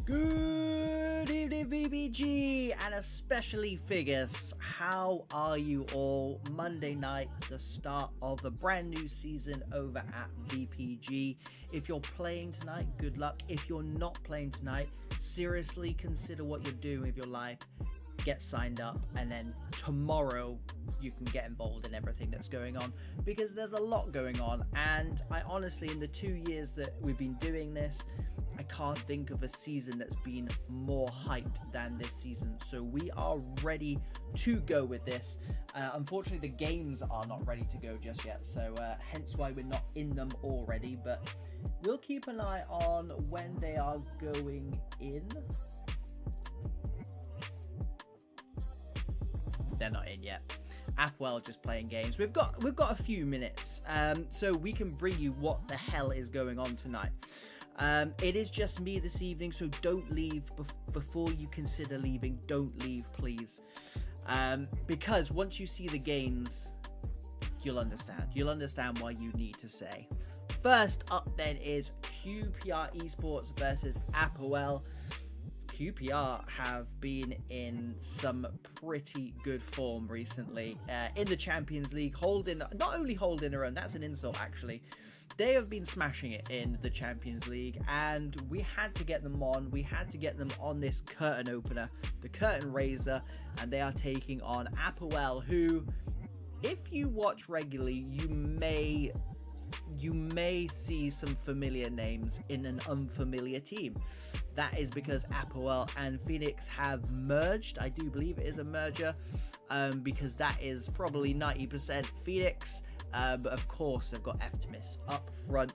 Good evening, VPG, and especially figures. How are you all? Monday night, the start of a brand new season over at VPG. If you're playing tonight, good luck. If you're not playing tonight, seriously consider what you're doing with your life. Get signed up, and then tomorrow you can get involved in everything that's going on, because there's a lot going on. And I honestly, in the 2 years that we've been doing this, I can't think of a season that's been more hyped than this season. So we are ready to go with this. Unfortunately, the games are not ready to go just yet, so hence why we're not in them already, but we'll keep an eye on when they are going in. They're not in yet. APOEL just playing games. We've got a few minutes, so we can bring you what the hell is going on tonight. It is just me this evening, so don't leave before you consider leaving. Don't leave, please, because once you see the games, you'll understand why you need to stay. First up then is QPR Esports versus APOEL. QPR have been in some pretty good form recently in the Champions League, not only holding their own, that's an insult actually. They have been smashing it in the Champions League, and we had to get them on. We had to get them on this curtain opener, the curtain raiser, and they are taking on APOEL, who, if you watch regularly, you may see some familiar names in an unfamiliar team. That is because APOEL and Phoenix have merged. I do believe it is a merger, because that is probably 90% Phoenix. But of course, they've got Optimus up front.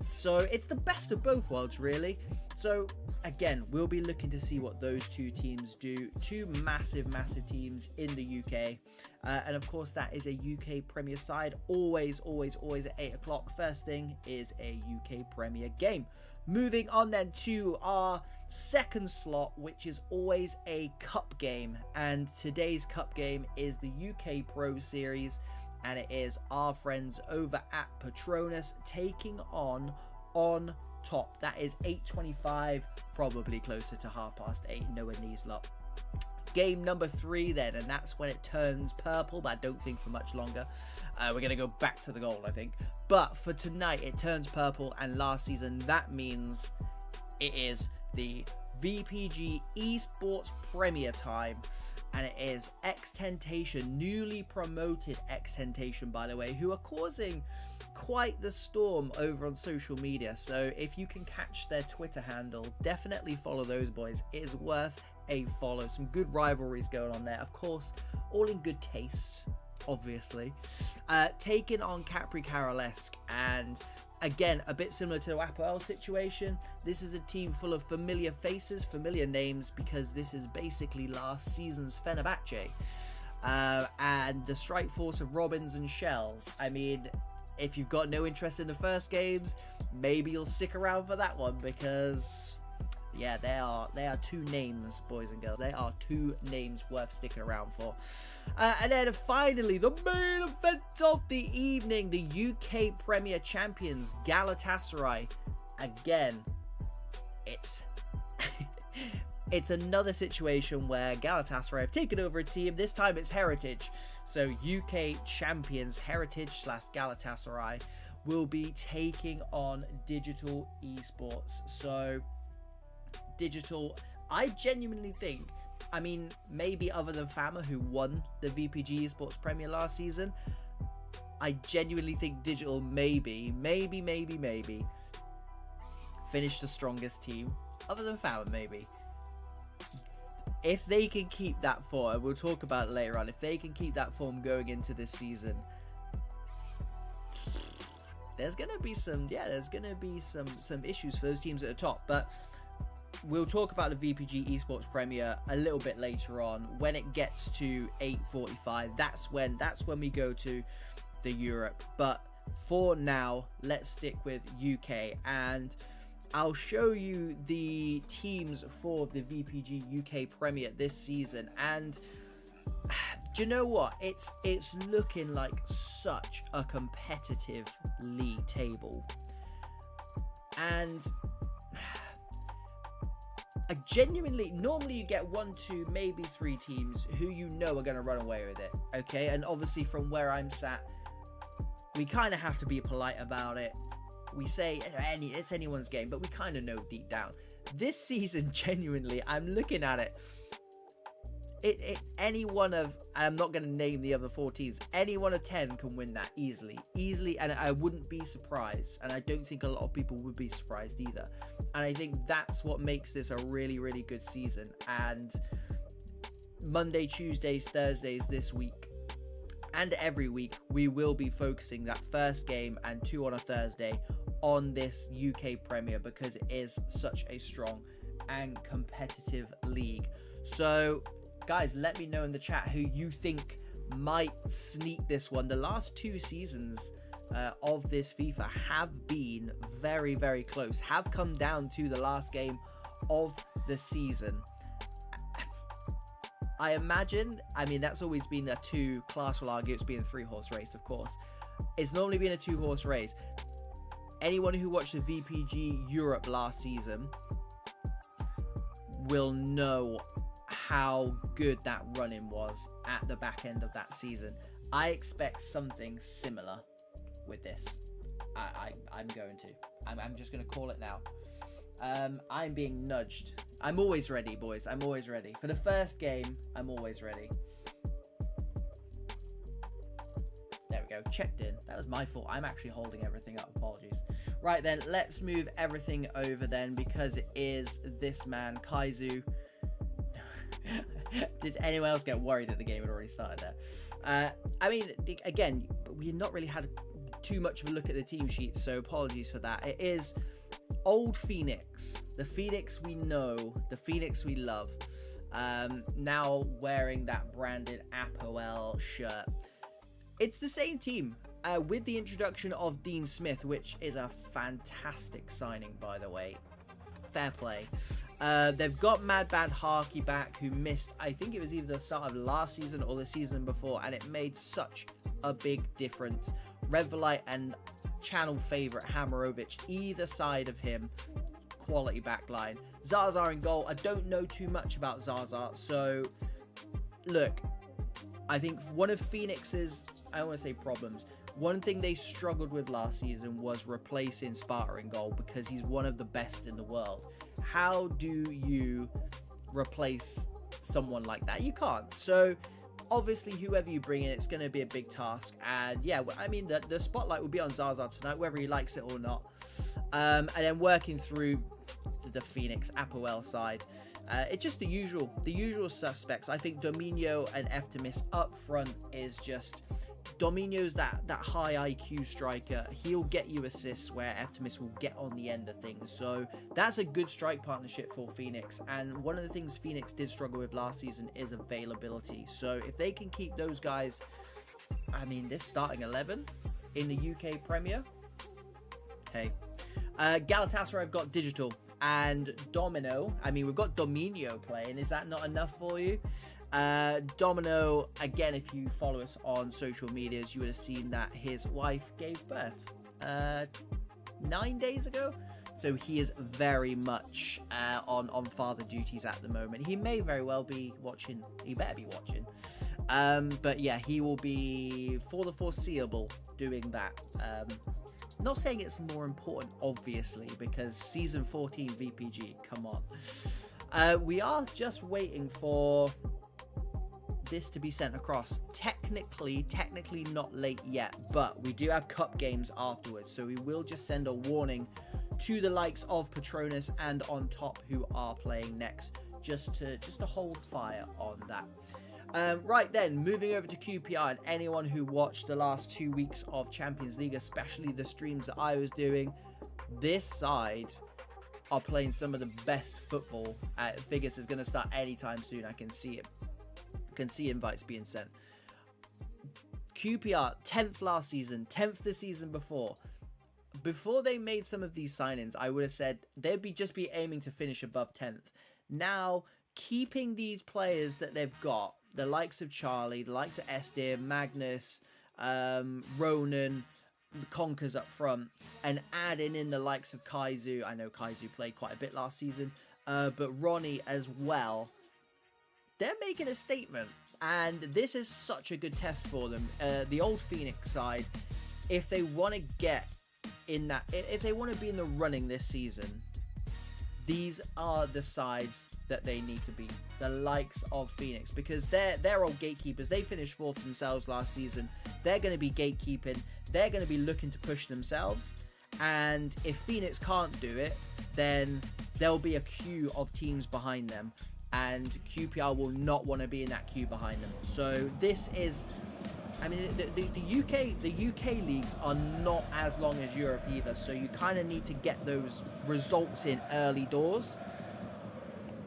So it's the best of both worlds, really. So again, we'll be looking to see what those two teams do. Two massive teams in the UK. And of course, that is a UK Premier side. Always at 8 o'clock. First thing is a UK Premier game. Moving on then to our second slot, which is always a cup game. And today's cup game is the UK Pro Series. And it is our friends over at PATRONUS taking on top. That is 8:25, probably closer to 8:30, knowing these lot. Game number 3 then, and that's when it turns purple, but I don't think for much longer. We're going to go back to the gold, I think. But for tonight, it turns purple, and last season, that means it is the VPG Esports Premier time. And it is XTENTATION, newly promoted XTENTATION, by the way, who are causing quite the storm over on social media. So if you can catch their Twitter handle, definitely follow those boys. It is worth a follow. Some good rivalries going on there. Of course, all in good taste, obviously. Taking on CAPRICAROLESQUE, and again, a bit similar to the APOEL situation. This is a team full of familiar faces, familiar names, because this is basically last season's Fenerbahce. And the strike force of Robins and Shells. I mean, if you've got no interest in the first games, maybe you'll stick around for that one, because yeah, they are two names, boys and girls. They are two names worth sticking around for. And then finally, the main event of the evening, the UK Premier champions, Galatasaray. Again, it's it's another situation where Galatasaray have taken over a team. This time it's Heritage. So UK champions Heritage / Galatasaray will be taking on Digital Esports. So Digital, I genuinely think, I mean, maybe other than Fama, who won the VPG Esports Premier last season, I genuinely think Digital maybe finish the strongest team, other than Fama, maybe. If they can keep that form, and we'll talk about it later on, if they can keep that form going into this season, there's gonna be some issues for those teams at the top. But we'll talk about the VPG Esports Premier a little bit later on when it gets to 8:45. That's when we go to the Europe. But for now, let's stick with UK, and I'll show you the teams for the VPG UK Premier this season. And do you know what? It's looking like such a competitive league table. And genuinely, normally you get 1, 2, maybe 3 teams who you know are going to run away with it, okay? And obviously from where I'm sat, we kind of have to be polite about it. We say it's anyone's game, but we kind of know deep down. This season, genuinely, I'm looking at it. Any one of, I'm not going to name the other 4 teams, any one of 10 can win that easily, and I wouldn't be surprised, and I don't think a lot of people would be surprised either. And I think that's what makes this a really, really good season. And Monday, Tuesdays, Thursdays this week, and every week, we will be focusing that first game and 2 on a Thursday on this UK Premier, because it is such a strong and competitive league. So guys, let me know in the chat who you think might sneak this one. The last 2 seasons of this FIFA have been very, very close, have come down to the last game of the season. I imagine, I mean, that's always been a 2, class will argue it's been a 3-horse race, of course. It's normally been a 2-horse race. Anyone who watched the VPG Europe last season will know how good that run-in was at the back end of that season. I expect something similar with this. I'm going to. I'm just going to call it now. I'm being nudged. I'm always ready, boys. I'm always ready. For the first game, I'm always ready. There we go. Checked in. That was my fault. I'm actually holding everything up. Apologies. Right then, let's move everything over then, because it is this man, Kaizu. Did anyone else get worried that the game had already started there? I mean, again, we've not really had too much of a look at the team sheet, so apologies for that. It is old Phoenix, the Phoenix we know, the Phoenix we love, now wearing that branded APOEL shirt. It's the same team, with the introduction of Dean Smith, which is a fantastic signing, by the way. Fair play. They've got Mad Bad Harky back, who missed, I think it was either the start of last season or the season before, and it made such a big difference. Redvolite and channel favorite Hamarovic, either side of him, quality backline. Zaza in goal. I don't know too much about Zaza, so look, I think one of Phoenix's, I don't want to say problems, one thing they struggled with last season was replacing Sparta in goal, because he's one of the best in the world. How do you replace someone like that? You can't. So obviously whoever you bring in, it's going to be a big task. And yeah, I mean, the spotlight will be on Zaza tonight, whether he likes it or not. And then working through the Phoenix APOEL side, it's just the usual suspects. I think Dominio and Eftimis up front is just, Dominio's that high IQ striker. He'll get you assists where Eftimis will get on the end of things. So that's a good strike partnership for Phoenix. And one of the things Phoenix did struggle with last season is availability. So if they can keep those guys, I mean, this starting 11 in the UK Premier. Hey, Galatasaray have got Digital and Domino. I mean, we've got Dominio playing. Is that not enough for you? Domino, again, if you follow us on social medias, you would have seen that his wife gave birth 9 days ago. So he is very much on father duties at the moment. He may very well be watching. He better be watching. But yeah, he will be, for the foreseeable, doing that. Not saying it's more important, obviously, because season 14 VPG, come on. We are just waiting for this to be sent across. Technically not late yet, but we do have cup games afterwards, so we will just send a warning to the likes of Patronus and On Top, who are playing next, just to hold fire on that. Right then, moving over to QPR, and anyone who watched the last 2 weeks of Champions League, especially the streams that I was doing, this side are playing some of the best football. Figures is going to start anytime soon. I can see it. Can see invites being sent. QPR 10th last season, 10th the season before. Before they made some of these signings, I would have said they'd just be aiming to finish above 10th. Now, keeping these players that they've got, the likes of Charlie, the likes of Estir, Magnus, Ronan, Conkers up front and adding in the likes of Kaizu. I know Kaizu played quite a bit last season, but Ronnie as well. They're making a statement, and this is such a good test for them. The old Phoenix side, if they want to get in that, if they want to be in the running this season, these are the sides that they need to beat. The likes of Phoenix, because they're all gatekeepers. They finished 4th themselves last season. They're going to be gatekeeping. They're going to be looking to push themselves. And if Phoenix can't do it, then there'll be a queue of teams behind them. And QPR will not want to be in that queue behind them. So this is, I mean, the UK leagues are not as long as Europe either. So you kind of need to get those results in early doors.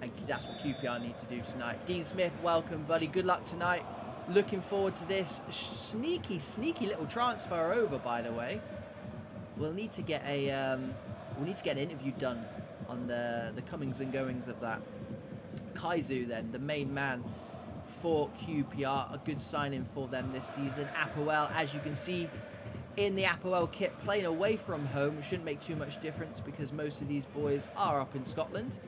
And that's what QPR need to do tonight. Dean Smith, welcome, buddy. Good luck tonight. Looking forward to this sneaky little transfer over. By the way, we'll need to get an interview done on the comings and goings of that. Kaizu, then, the main man for QPR, a good signing for them this season. APOEL, as you can see in the APOEL kit, playing away from home, shouldn't make too much difference because most of these boys are up in Scotland.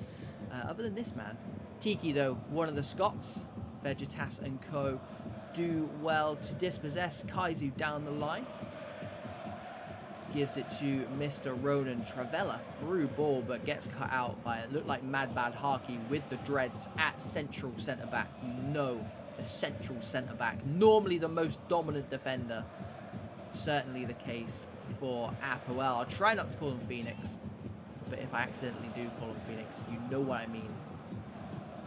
Other than this man, Tiki, though, one of the Scots, Vegetas and co, do well to dispossess Kaizu down the line. Gives it to Mr. Ronan Travella, through ball, but gets cut out by, it looked like Mad Bad Harkey with the dreads at central centre-back. You know, the central centre-back, normally the most dominant defender. Certainly the case for APOEL. I'll try not to call him Phoenix, but if I accidentally do call him Phoenix, you know what I mean.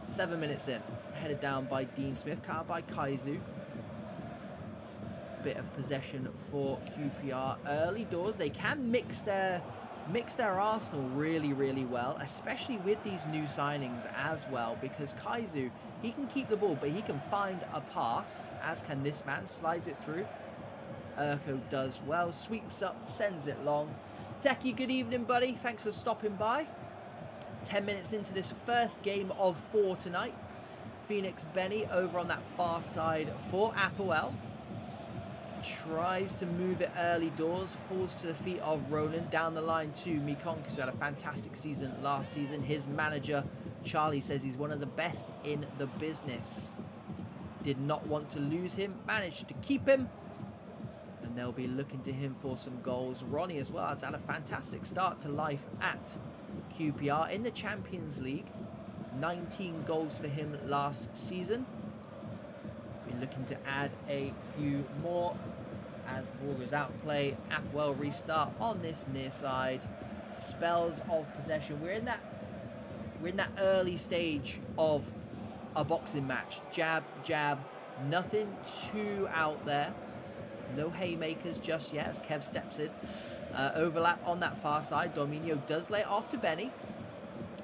7 minutes in, headed down by Dean Smith, cut out by Kaizu. Bit of possession for QPR early doors. They can mix their arsenal really well, especially with these new signings as well, because Kaizu, he can keep the ball, but he can find a pass, as can this man. Slides it through. Urko does well, sweeps up, sends it long. Techie, good evening, buddy. Thanks for stopping by. 10 minutes into this first game of 4 tonight. Phoenix Benny over on that far side for APOEL. Tries to move it early doors, falls to the feet of Ronan. Down the line to Mikonkus, who had a fantastic season last season. His manager, Charlie, says he's one of the best in the business. Did not want to lose him, managed to keep him. And they'll be looking to him for some goals. Ronnie as well has had a fantastic start to life at QPR in the Champions League. 19 goals for him last season. Be looking to add a few more as the ball goes out of play. APOEL restart on this near side. Spells of possession. We're in that early stage of a boxing match. Jab, jab, nothing too out there. No haymakers just yet as Kev steps in. Overlap on that far side. Dominio does lay it off to Benny.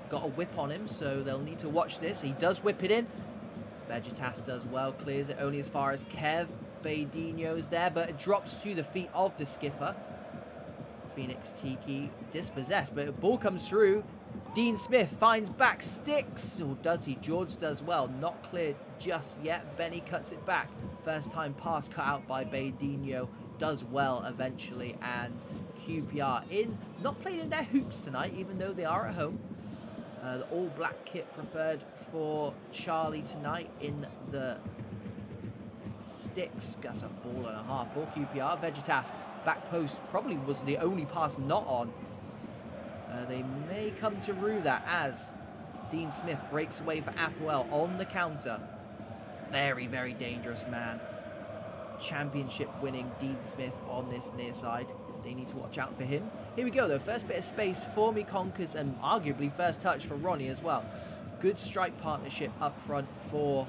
Got a whip on him, so they'll need to watch this. He does whip it in. Vegetas does well, clears it only as far as Kev. Baydinho's there, but it drops to the feet of the skipper. Phoenix Tiki dispossessed, but the ball comes through. Dean Smith finds back, sticks, or does he? George does well, not cleared just yet. Benny cuts it back. First time pass cut out by Baydinho, does well eventually, and QPR in, not playing in their hoops tonight, even though they are at home. The all-black kit preferred for Charlie tonight in the sticks. That's a ball and a half for QPR. Vegetas, back post, probably was the only pass not on. They may come to rue that as Dean Smith breaks away for APOEL on the counter. Very dangerous man. Championship winning Dean Smith on this near side. They need to watch out for him. Here we go though, first bit of space for Mikonkus and arguably first touch for Ronnie as well. Good strike partnership up front for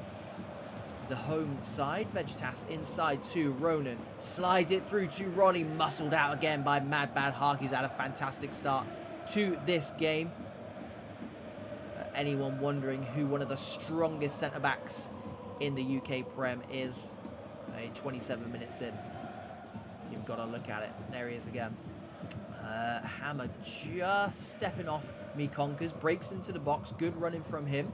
the home side. Vegetas inside to Ronan. Slides it through to Ronnie, muscled out again by Mad Bad Hark. He's had a fantastic start to this game. Anyone wondering who one of the strongest centre-backs in the UK Prem is? 27 minutes in. You've got to look at it. There he is again. Hammer just stepping off Mikonkus. Breaks into the box. Good running from him.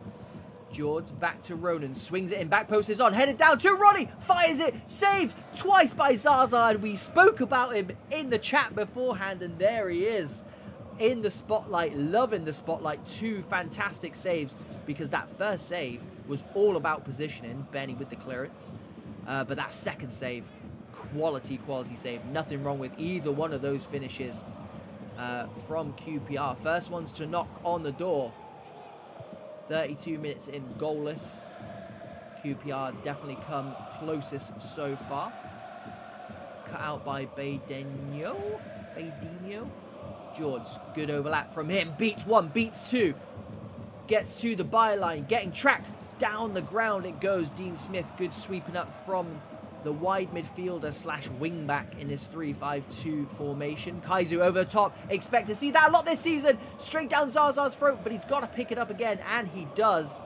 George back to Ronan, swings it in, back post is on, headed down to Ronnie, fires it, saved twice by Zaza, and we spoke about him in the chat beforehand, and there he is in the spotlight, loving the spotlight. 2 fantastic saves, because that first save was all about positioning, Benny with the clearance, but that second save, quality save, nothing wrong with either one of those finishes from QPR. First ones to knock on the door. 32 minutes in goalless. QPR definitely come closest so far. Cut out by Badinho. George, good overlap from him. Beats 1, beats 2. Gets to the byline, getting tracked. Down the ground it goes. Dean Smith, good sweeping up from the wide midfielder slash wing back in this 3-5-2 formation. Kaizu over the top. Expect to see that a lot this season. Straight down Zaza's throat, but he's got to pick it up again, and he does.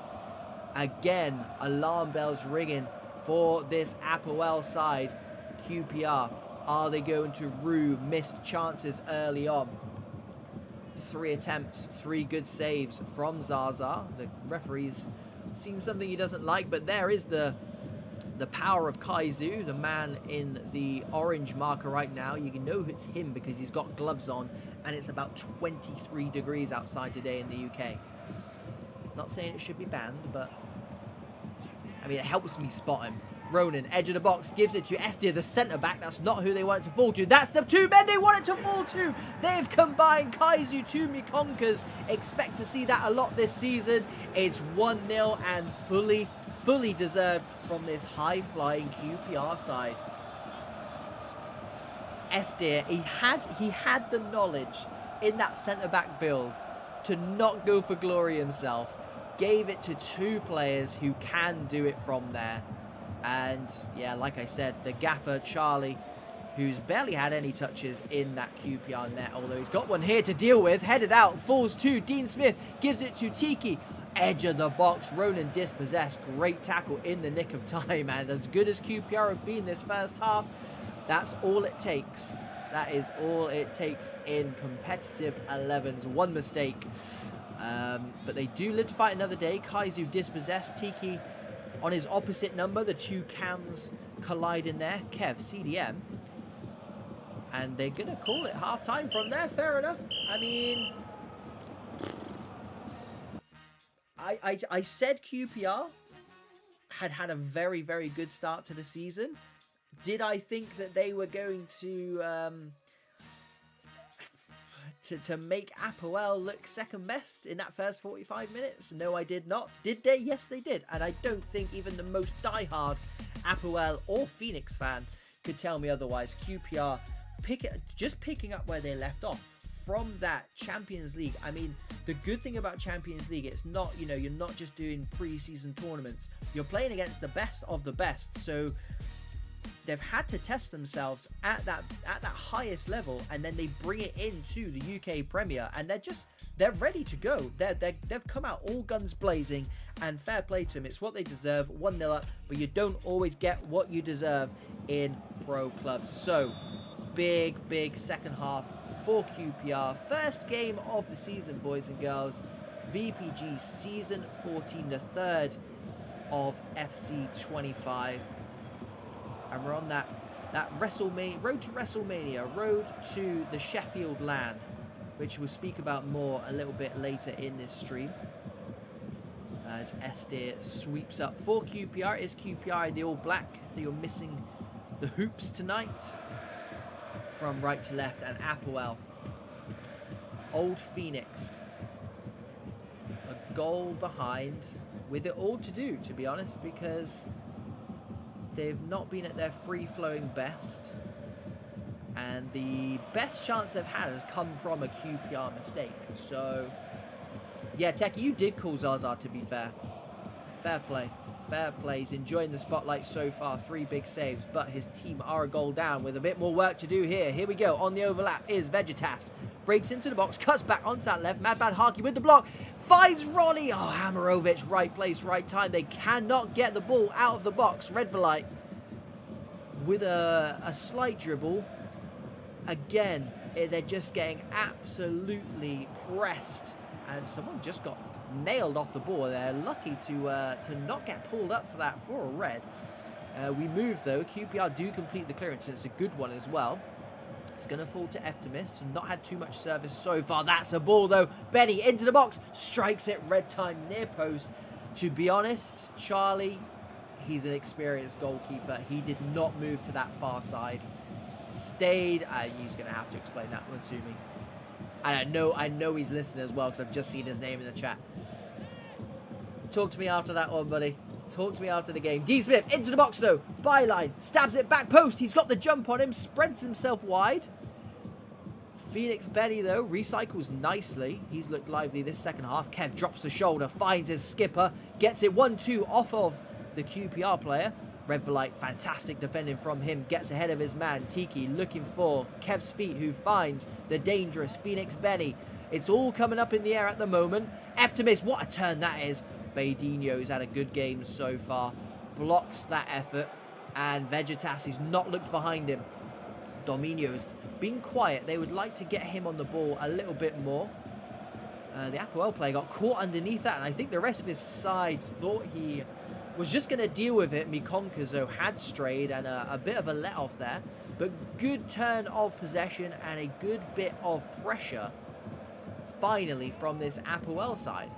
Again, alarm bells ringing for this APOEL side. QPR, are they going to rue missed chances early on? 3 attempts, 3 good saves from Zaza. The referee's seen something he doesn't like, but there is the power of Kaizu, the man in the orange marker right now. You can know it's him because he's got gloves on, and it's about 23 degrees outside today in the UK. Not saying it should be banned, but I mean, it helps me spot him. Ronan, edge of the box, gives it to Estia, the centre-back. That's not who they want it to fall to. That's the 2 men they want it to fall to. They've combined Kaizu to Mikonkas. Expect to see that a lot this season. It's 1-0 and fully deserved from this high-flying QPR side. Estia, he had the knowledge in that centre-back build to not go for glory himself. Gave it to 2 players who can do it from there. And yeah, like I said, the gaffer, Charlie, who's barely had any touches in that QPR net, although he's got one here to deal with. Headed out, falls to Dean Smith, gives it to Tiki. Edge of the box, Ronan dispossessed. Great tackle in the nick of time, and as good as QPR have been this first half, that's all it takes. That is all it takes in competitive 11s. 1 mistake. But they do live to fight another day. Kaizu dispossessed. Tiki on his opposite number. The 2 cams collide in there. Kev, CDM. And they're going to call it half-time from there. Fair enough. I mean, I said QPR had a very, very good start to the season. Did I think that they were going to make APOEL look second best in that first 45 minutes? No, I did not. Did they? Yes, they did. And I don't think even the most diehard APOEL or Phoenix fan could tell me otherwise. QPR just picking up where they left off from that Champions League. I mean, the good thing about Champions League, it's not, you know, you're not just doing pre-season tournaments. You're playing against the best of the best. So they've had to test themselves at that highest level, and then they bring it into the UK Premier, and they're ready to go. They've come out all guns blazing, and fair play to them. It's what they deserve. 1-0 up, but you don't always get what you deserve in pro clubs. So big second half for QPR. First game of the season, boys and girls. VPG season 14, the 3rd of FC 25. And we're on that WrestleMania, road to WrestleMania, road to the Sheffield land, which we'll speak about more a little bit later in this stream. As Estir sweeps up for QPR. It is QPR in the all black. They are missing the hoops tonight. From right to left, and APOEL. Old Phoenix. A goal behind, with it all to do, to be honest, because they've not been at their free-flowing best, and the best chance they've had has come from a QPR mistake. So yeah, Techie, you did call Zaza, to be fair. Fair play. Fair play. He's enjoying the spotlight so far. 3 big saves, but his team are a goal down with a bit more work to do here. Here we go. On the overlap is Vegetas. Breaks into the box, cuts back onto that left. Madman Harky with the block. Finds Ronnie. Oh, Hamarovic. Right place, right time. They cannot get the ball out of the box. Redverlight with a slight dribble. Again, they're just getting absolutely pressed. and someone just got nailed off the ball. They're lucky to not get pulled up for that for a red. We move though. QPR do complete the clearance. It's a good one as well. It's going to fall to Eftimis. Not had too much service so far. That's a ball though. Benny into the box. Strikes it. Red time near post. To be honest, Charlie, he's an experienced goalkeeper. He did not move to that far side. Stayed. He's going to have to explain that one to me. And I know he's listening as well because I've just seen his name in the chat. Talk to me after that one, buddy. Talk to me after the game. D. Smith into the box though. Byline. Stabs it back post. He's got the jump on him. Spreads himself wide. Phoenix Benny though recycles nicely. He's looked lively this second half. Kev drops the shoulder. Finds his skipper. Gets it 1-2 off of the QPR player. Red for light. Fantastic defending from him. Gets ahead of his man. Tiki looking for Kev's feet, who finds the dangerous Phoenix Benny. It's all coming up in the air at the moment. Eftimis. What a turn that is. Badinho's had a good game so far. Blocks that effort. And Vegetas has not looked behind him. Dominio's been quiet. They would like to get him on the ball a little bit more. The APOEL player got caught underneath that. And I think the rest of his side thought he was just going to deal with it. Mikonkas, though, had strayed. And a bit of a let-off there. But good turn of possession and a good bit of pressure. Finally from this APOEL side.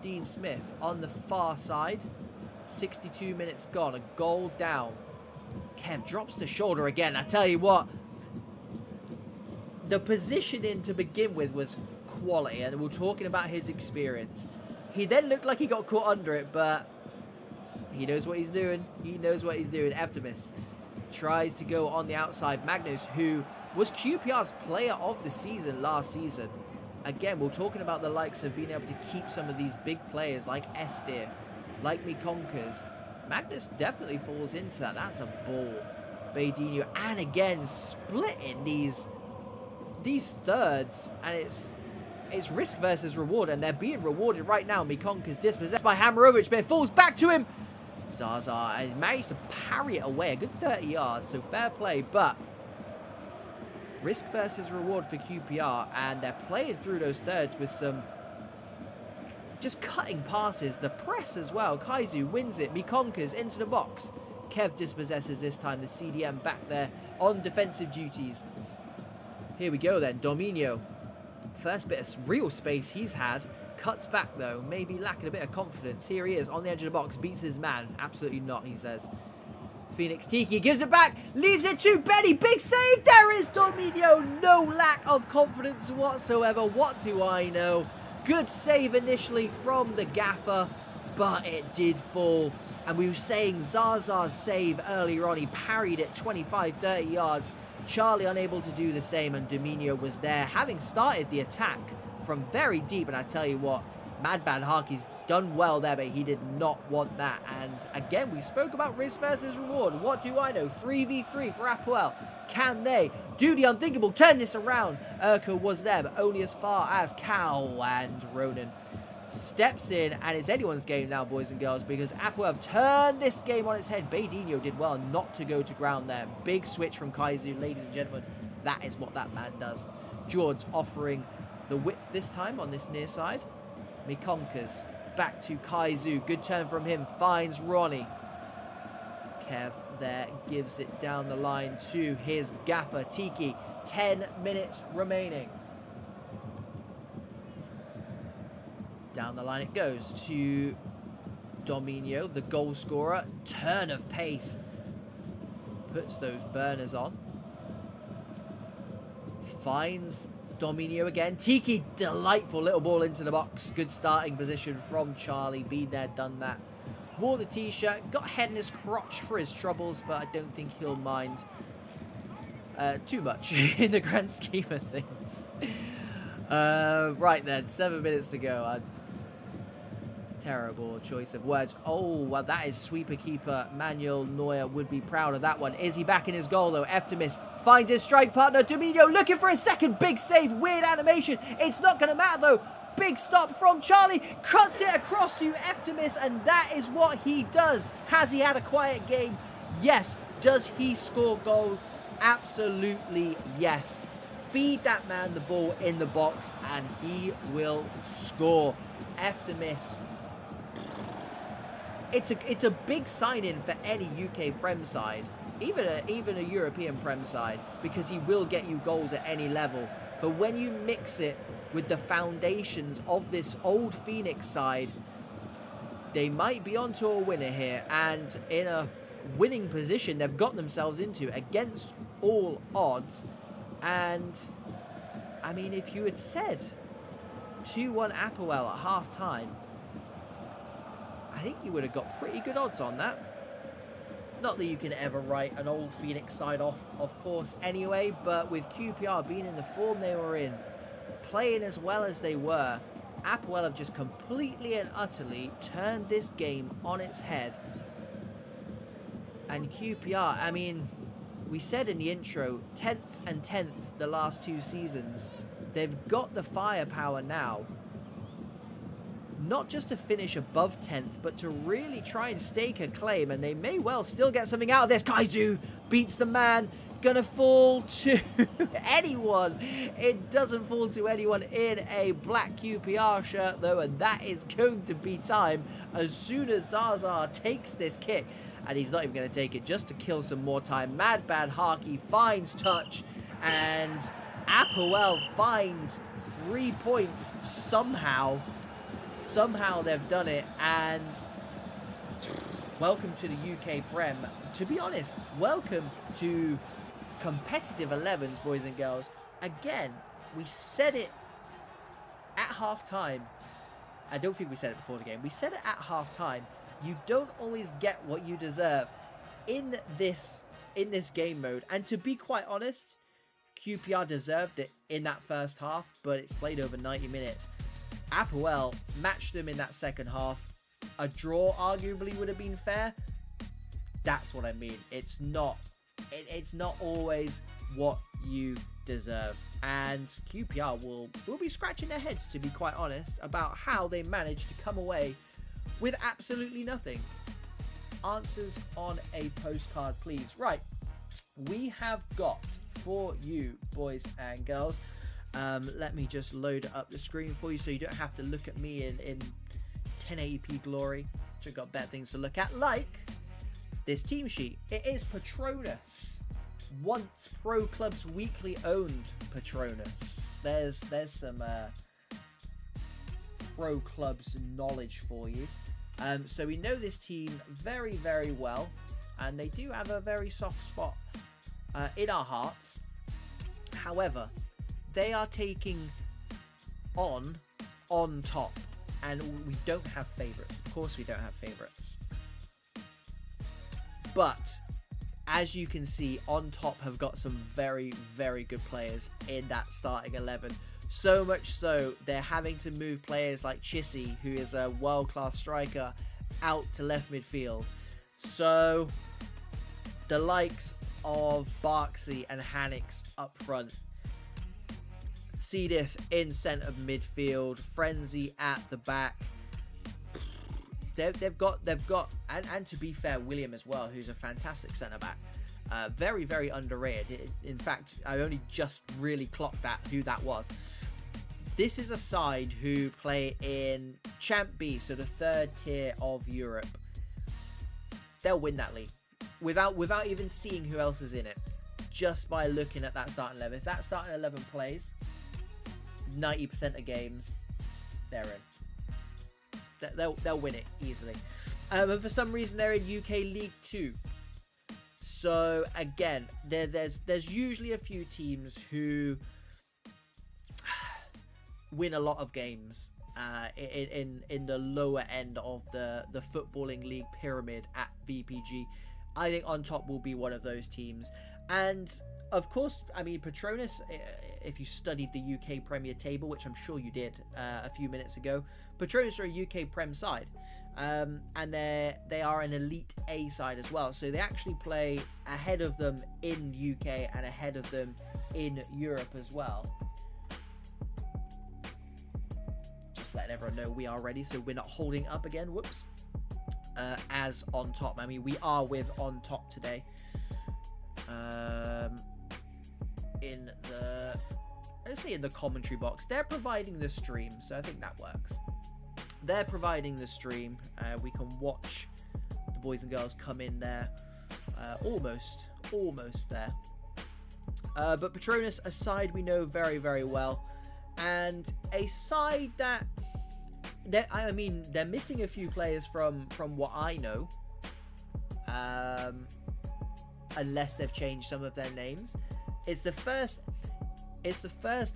Dean Smith on the far side. 62 minutes gone. A goal down. Kev drops the shoulder again. I tell you what. The positioning to begin with was quality. And we're talking about his experience. He then looked like he got caught under it. But he knows what he's doing. He knows what he's doing. Eftimis tries to go on the outside. Magnus, who was QPR's player of the season last season. Again, we're talking about the likes of being able to keep some of these big players like Estir, like Mikonkas. Magnus definitely falls into that. That's a ball. Badinho, and again, splitting these thirds, and it's risk versus reward, and they're being rewarded right now. Mikonkas dispossessed by Hamarovic, but it falls back to him. Zaza managed to parry it away, a good 30 yards, so fair play, but risk versus reward for QPR, and they're playing through those thirds with some just cutting passes. The press as well. Kaizu wins it. Mikonkas into the box. Kev dispossesses this time. The CDM back there on defensive duties. Here we go then. Dominio. First bit of real space he's had. Cuts back though. Maybe lacking a bit of confidence. Here he is on the edge of the box. Beats his man. Absolutely not, he says. Phoenix Tiki gives it back, leaves it to Benny, big save, there is Dominio, no lack of confidence whatsoever, what do I know, good save initially from the gaffer, but it did fall, and we were saying Zaza's save earlier on, he parried it 25-30 yards, Charlie unable to do the same, and Dominio was there, having started the attack from very deep, and I tell you what, Mad Bad Harky's done well there, but he did not want that. And again, we spoke about risk versus reward. What do I know? 3v3 for APOEL. Can they do the unthinkable? Turn this around. Urko was there, but only as far as Cow, and Ronan steps in, and it's anyone's game now, boys and girls, because APOEL have turned this game on its head. Badinho did well not to go to ground there. Big switch from Kaizu, ladies and gentlemen. That is what that man does. George offering the width this time on this near side. Mikonkas back to Kaizu. Good turn from him. Finds Ronnie. Kev there gives it down the line to his gaffer, Tiki. 10 minutes remaining. Down the line it goes to Dominio, the goal scorer. Turn of pace. Puts those burners on. Finds Dominio again. Tiki, delightful little ball into the box. Good starting position from Charlie. Been there, done that. Wore the t-shirt. Got head in his crotch for his troubles, but I don't think he'll mind too much in the grand scheme of things. Right then, 7 minutes to go. Terrible choice of words. Oh, well, that is sweeper keeper. Manuel Neuer would be proud of that one. Is he back in his goal, though? Eftimis finds his strike partner. Dominio looking for a second. Big save. Weird animation. It's not going to matter, though. Big stop from Charlie. Cuts it across to Eftimis, and that is what he does. Has he had a quiet game? Yes. Does he score goals? Absolutely yes. feed that man the ball in the box and he will score. F to miss. It's a big sign-in for any UK Prem side, even a European Prem side, because he will get you goals at any level. But when you mix it with the foundations of this old Phoenix side, they might be onto a winner here, and in a winning position they've got themselves into against all odds. And I mean, if you had said 2-1 APOEL at half time, I think you would have got pretty good odds on that. Not that you can ever write an old Phoenix side off, of course, anyway, but with QPR being in the form they were in, playing as well as they were, APOEL have just completely and utterly turned this game on its head. And QPR, I mean, we said in the intro, 10th and 10th the last 2 seasons. They've got the firepower now, not just to finish above 10th, but to really try and stake a claim, and they may well still get something out of this. Kaizu beats the man. Gonna fall to anyone. It doesn't fall to anyone in a black QPR shirt, though, and that is going to be time as soon as Zaza takes this kick. And he's not even going to take it just to kill some more time. Mad Bad Harky finds touch, and APOEL find 3 points somehow. Somehow they've done it, and welcome to the UK Prem. To be honest, welcome to competitive 11s, boys and girls. Again, we said it at half-time. I don't think we said it before the game. We said it at half-time. You don't always get what you deserve in this game mode. And to be quite honest, QPR deserved it in that first half, but it's played over 90 minutes. APOEL matched them in that second half. A draw arguably would have been fair. That's what I mean. It's not always what you deserve. And QPR will be scratching their heads, to be quite honest, about how they managed to come away with absolutely nothing. Answers on a postcard, please. Right, we have got for you, boys and girls. Let me just load up the screen for you so you don't have to look at me in 1080p glory. I've got better things to look at, like this team sheet. It is Patronus, once Pro Clubs Weekly owned Patronus. There's some Pro Clubs knowledge for you. So we know this team very, very well, and they do have a very soft spot in our hearts. However, they are taking on top, and we don't have favourites. Of course we don't have favourites. But as you can see, on top have got some very, very good players in that starting 11. So much so, they're having to move players like Chissy, who is a world-class striker, out to left midfield. So the likes of Barksy and Hannix up front, Cedith in centre midfield, Frenzy at the back. They've got, and to be fair, William as well, who's a fantastic centre back. Very, very underrated. In fact, I only just really clocked who that was. This is a side who play in Champ B, so the 3rd tier of Europe. They'll win that league without even seeing who else is in it, just by looking at that starting 11. If that starting 11 plays 90% of games, they're in. They'll win it easily. But for some reason, they're in UK League 2. So again, there's usually a few teams who win a lot of games in the lower end of the footballing league pyramid at VPG. I think On Top will be one of those teams. And of course, I mean, Patronus, if you studied the UK Premier table, which I'm sure you did a few minutes ago, Patronus are a UK Prem side. And they are an Elite A side as well. So they actually play ahead of them in UK and ahead of them in Europe as well. Just letting everyone know we are ready, so we're not holding up again. Whoops. As On Top. I mean, we are with On Top today. In the let's say in the commentary box, they're providing the stream, so I think that works. They're providing the stream. We can watch the boys and girls come in there. Almost there. But Patronus, a side we know very, very well, and a side that they're missing a few players from what I know, unless they've changed some of their names. It's the first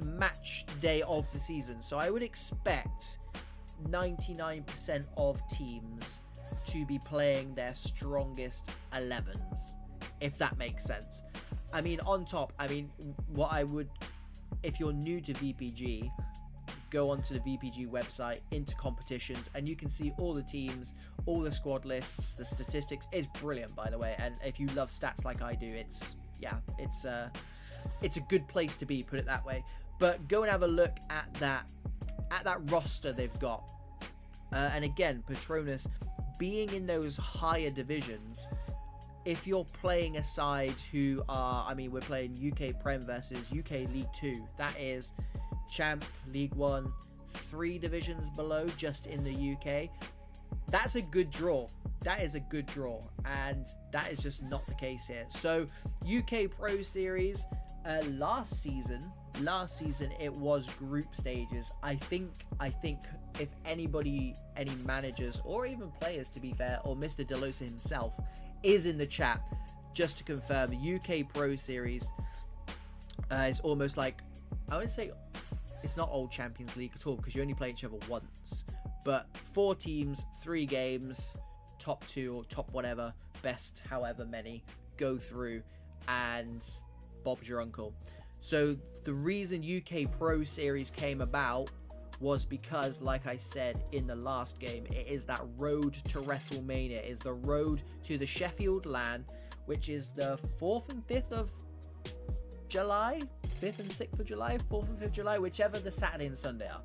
match day of the season, so I would expect 99% of teams to be playing their strongest 11s, if that makes sense. I mean, on top, what I would, if you're new to VPG, go onto the VPG website, into competitions, and you can see all the teams, all the squad lists, the statistics. Is brilliant, by the way, and if you love stats like I do, it's a good place to be, put it that way. But go and have a look at that roster they've got, and again, Patronus being in those higher divisions. If you're playing a side who are, we're playing UK Prem versus UK League 2, that is Champ, League 1, 3 divisions below just in the UK. That's a good draw. That is a good draw, and that is just not the case here. So UK Pro Series, last season it was group stages. I think if anybody, any managers or even players, to be fair, or Mr. Delosa himself is in the chat, just to confirm, UK Pro Series is almost like, I would say it's not old Champions League at all, because you only play each other once, but 4 teams, 3 games, top 2 or top whatever, best however many, go through, and Bob's your uncle. So the reason UK Pro Series came about was because, like I said in the last game, it is that road to WrestleMania. It is the road to the Sheffield LAN, which is the 4th and 5th of July, 5th and 6th of July, 4th and 5th of July, whichever the Saturday and Sunday are.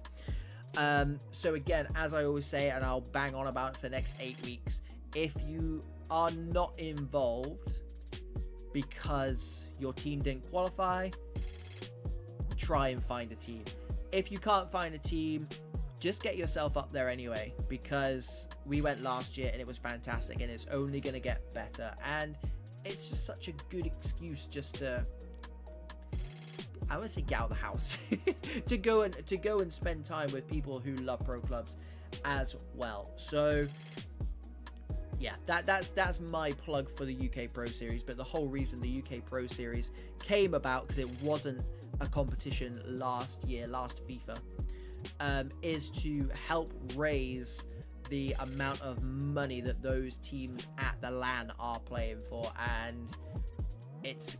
So again, as I always say, and I'll bang on about it for the next 8 weeks, if you are not involved because your team didn't qualify, try and find a team. If you can't find a team, just get yourself up there anyway, because we went last year and it was fantastic, and it's only going to get better, and it's just such a good excuse just to, I wouldn't say get out of the house, to go and spend time with people who love pro clubs as well. So yeah, that's my plug for the UK Pro Series. But the whole reason the UK Pro Series came about, because it wasn't a competition last year, last FIFA, is to help raise the amount of money that those teams at the LAN are playing for. And it's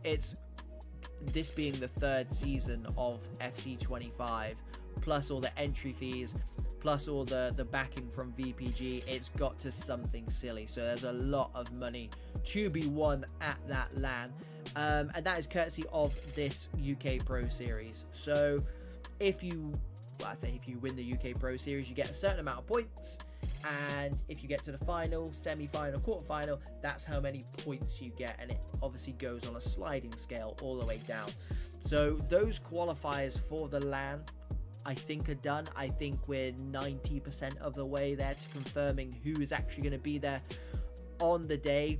this being the 3rd season of FC25, plus all the entry fees, plus all the backing from VPG, it's got to something silly. So there's a lot of money to be won at that LAN, and that is courtesy of this UK Pro Series. So if you win the UK Pro Series, you get a certain amount of points, and if you get to the final, semi-final, quarter-final, that's how many points you get, and it obviously goes on a sliding scale all the way down. So those qualifiers for the LAN, I think, are done. I think we're 90% of the way there to confirming who is actually going to be there on the day.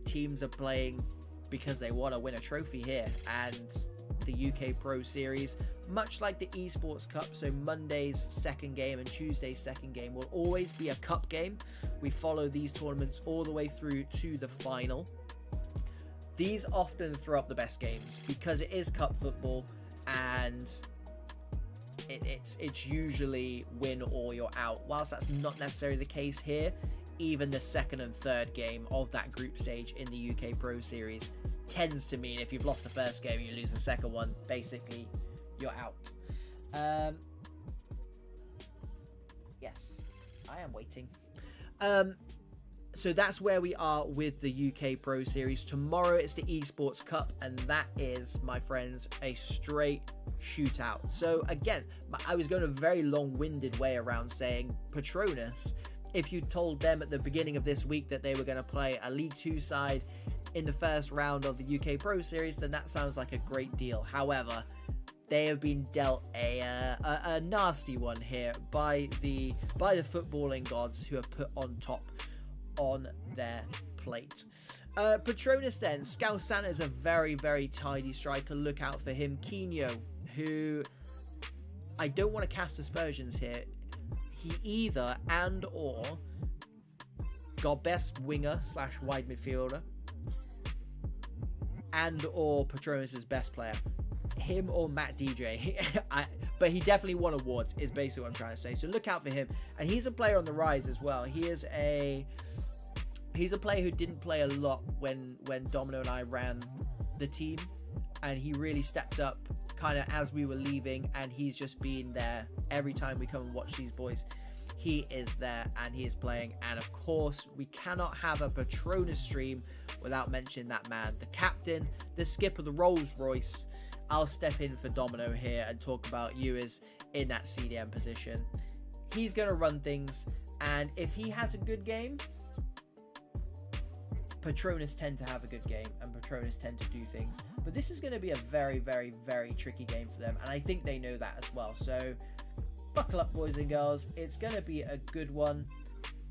Teams are playing because they want to win a trophy here, and the UK Pro Series, much like the Esports Cup, so Monday's second game and Tuesday's second game will always be a cup game. We follow these tournaments all the way through to the final. These often throw up the best games because it is cup football, and it's usually win or you're out. Whilst that's not necessarily the case here, even the second and third game of that group stage in the UK Pro Series tends to mean if you've lost the first game, you lose the second one, basically you're out. Yes, I am waiting. So that's where we are with the UK Pro Series. Tomorrow it's the Esports Cup, and that is, my friends, a straight shootout. So again, I was going a very long-winded way around saying Patronus, if you told them at the beginning of this week that they were going to play a League 2 side in the first round of the UK Pro Series, then that sounds like a great deal. However, they have been dealt a nasty one here by the footballing gods, who have put on top on their plate. Patronus then. Scout Santa is a very, very tidy striker. Look out for him. Quino, who I don't want to cast aspersions here. He either and or got best winger / wide midfielder, and or Patronus's best player. Him or Matt DJ. But he definitely won awards, is basically what I'm trying to say. So look out for him. And he's a player on the rise as well. He's a player who didn't play a lot when Domino and I ran the team, and he really stepped up kind of as we were leaving, and he's just been there every time we come and watch these boys. He is there and he is playing. And of course, we cannot have a Patronus stream without mentioning that man, the captain, the skip of the Rolls Royce. I'll step in for Domino here and talk about you as in that CDM position. He's going to run things, and if he has a good game, Patronus tend to have a good game, and Patronus tend to do things. But this is going to be a very, very, very tricky game for them, and I think they know that as well. So buckle up, boys and girls. It's going to be a good one,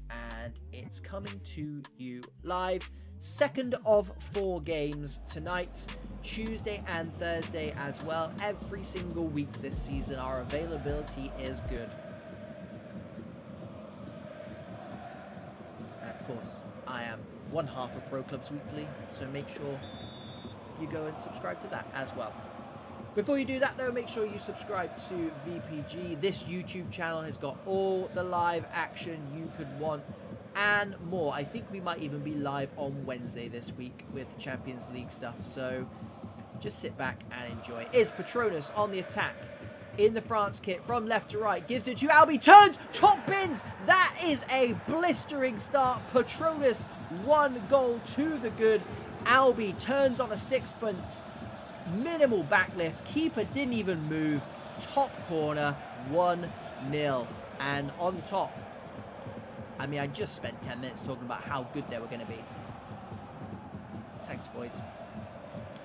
and it's coming to you live. Second of 4 games tonight, Tuesday and Thursday as well. Every single week this season, our availability is good. And of course, I am one half of Pro Clubs Weekly, so make sure you go and subscribe to that as well. Before you do that though, make sure you subscribe to VPG. This YouTube channel has got all the live action you could want and more. I think we might even be live on Wednesday this week with Champions League stuff, so just sit back and enjoy. Is Patronus on the attack in the France kit from left to right, gives it to Albie, turns, top bins. That is a blistering start. Patronus 1 goal to the good. Albie turns on a sixpence, minimal backlift, keeper didn't even move, top corner, 1-0. And on top, I mean, I just spent 10 minutes talking about how good they were going to be. Thanks, boys.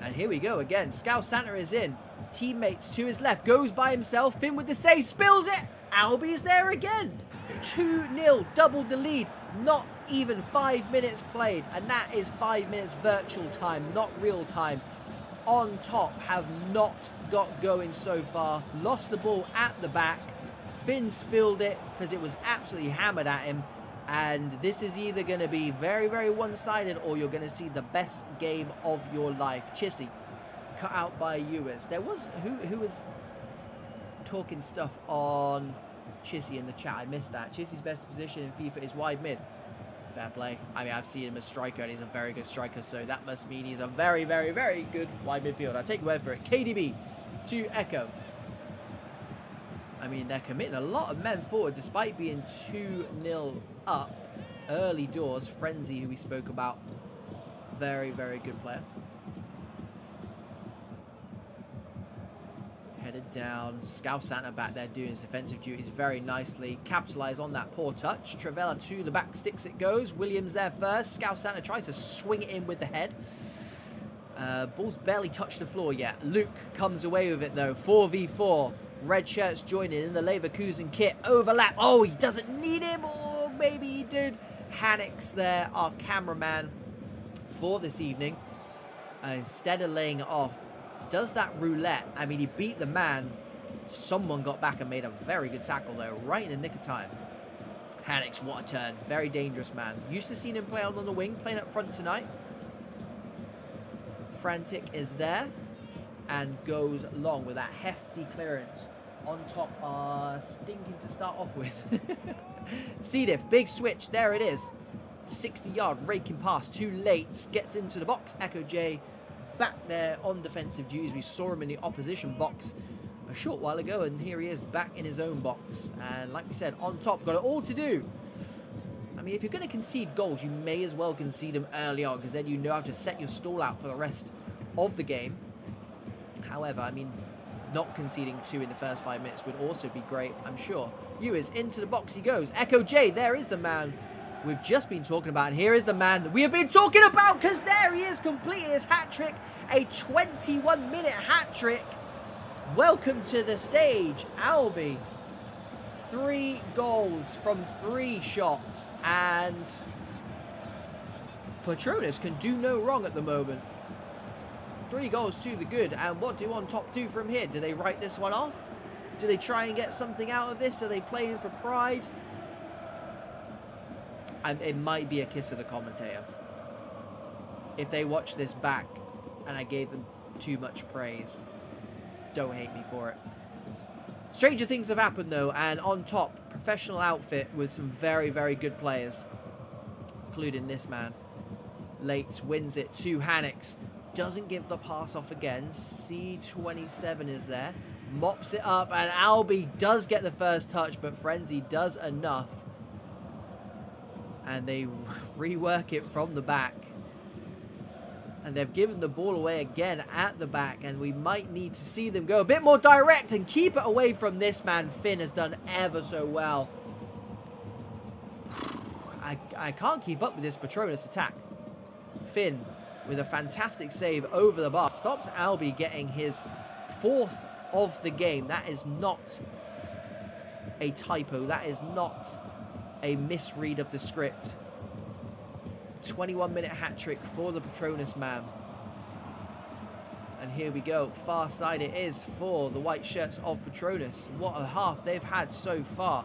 And here we go again. Scout Santa is in. Teammates to his left. Goes by himself. Finn with the save. Spills it. Albie's there again. 2-0. Doubled the lead. Not even 5 minutes played. And that is 5 minutes virtual time, not real time. On top, have not got going so far. Lost the ball at the back. Finn spilled it because it was absolutely hammered at him. And this is either going to be very, very one-sided, or you're going to see the best game of your life. Chissy, cut out by Ewers. There was, who was talking stuff on Chissy in the chat? I missed that. Chissy's best position in FIFA is wide mid. Fair play. I mean, I've seen him as striker, and he's a very good striker, so that must mean he's a very, very, very good wide midfielder. I'll take your word for it. KDB to Echo. I mean, they're committing a lot of men forward despite being 2-0 up early doors. Frenzy, who we spoke about, very, very good player. Headed down. Scout Santa back there doing his defensive duties very nicely. Capitalise on that poor touch. Travella to the back sticks it goes. Williams there first. Scout Santa tries to swing it in with the head. Ball's barely touched the floor yet. Luke comes away with it though. 4v4. Red shirts joining in the Leverkusen kit. Overlap. Oh, he doesn't need him. Oh, maybe he did. Hanix there, our cameraman for this evening. Instead of laying it off, does that roulette. I mean, he beat the man. Someone got back and made a very good tackle though, right in the nick of time. Hanix, what a turn. Very dangerous man. Used to see him play on the wing, playing up front tonight. Frantic is there and goes long with that hefty clearance. On top, stinking to start off with. C-Diff, big switch, there it is. 60-yard raking pass, too late. Gets into the box. Echo J back there on defensive duties. We saw him in the opposition box a short while ago, and here he is back in his own box. And like we said, on top, got it all to do. I mean, if you're going to concede goals, you may as well concede them early on, because then you know how to set your stall out for the rest of the game. However, I mean, not conceding 2 in the first 5 minutes would also be great, I'm sure. Ewers into the box he goes. Echo J, there is the man we've just been talking about. And here is the man that we have been talking about, because there he is completing his hat-trick. A 21-minute hat-trick. Welcome to the stage, Albi. 3 goals from 3 shots, and Patronus can do no wrong at the moment. 3 goals to the good, and what do On Top do from here? Do they write this one off? Do they try and get something out of this? Are they playing for pride? It might be a kiss of the commentator. If they watch this back and I gave them too much praise, don't hate me for it. Stranger things have happened though, and On Top, professional outfit with some very, very good players, including this man. Lates wins it to Hannix. Doesn't give the pass off again. C27 is there. Mops it up, and Albi does get the first touch, but Frenzy does enough. And they rework it from the back. And they've given the ball away again at the back, and we might need to see them go a bit more direct and keep it away from this man. Finn has done ever so well. I can't keep up with this Patronus attack. Finn with a fantastic save over the bar. Stops Albi getting his 4th of the game. That is not a typo. That is not a misread of the script. 21-minute hat-trick for the Patronus man. And here we go. Far side it is for the white shirts of Patronus. What a half they've had so far.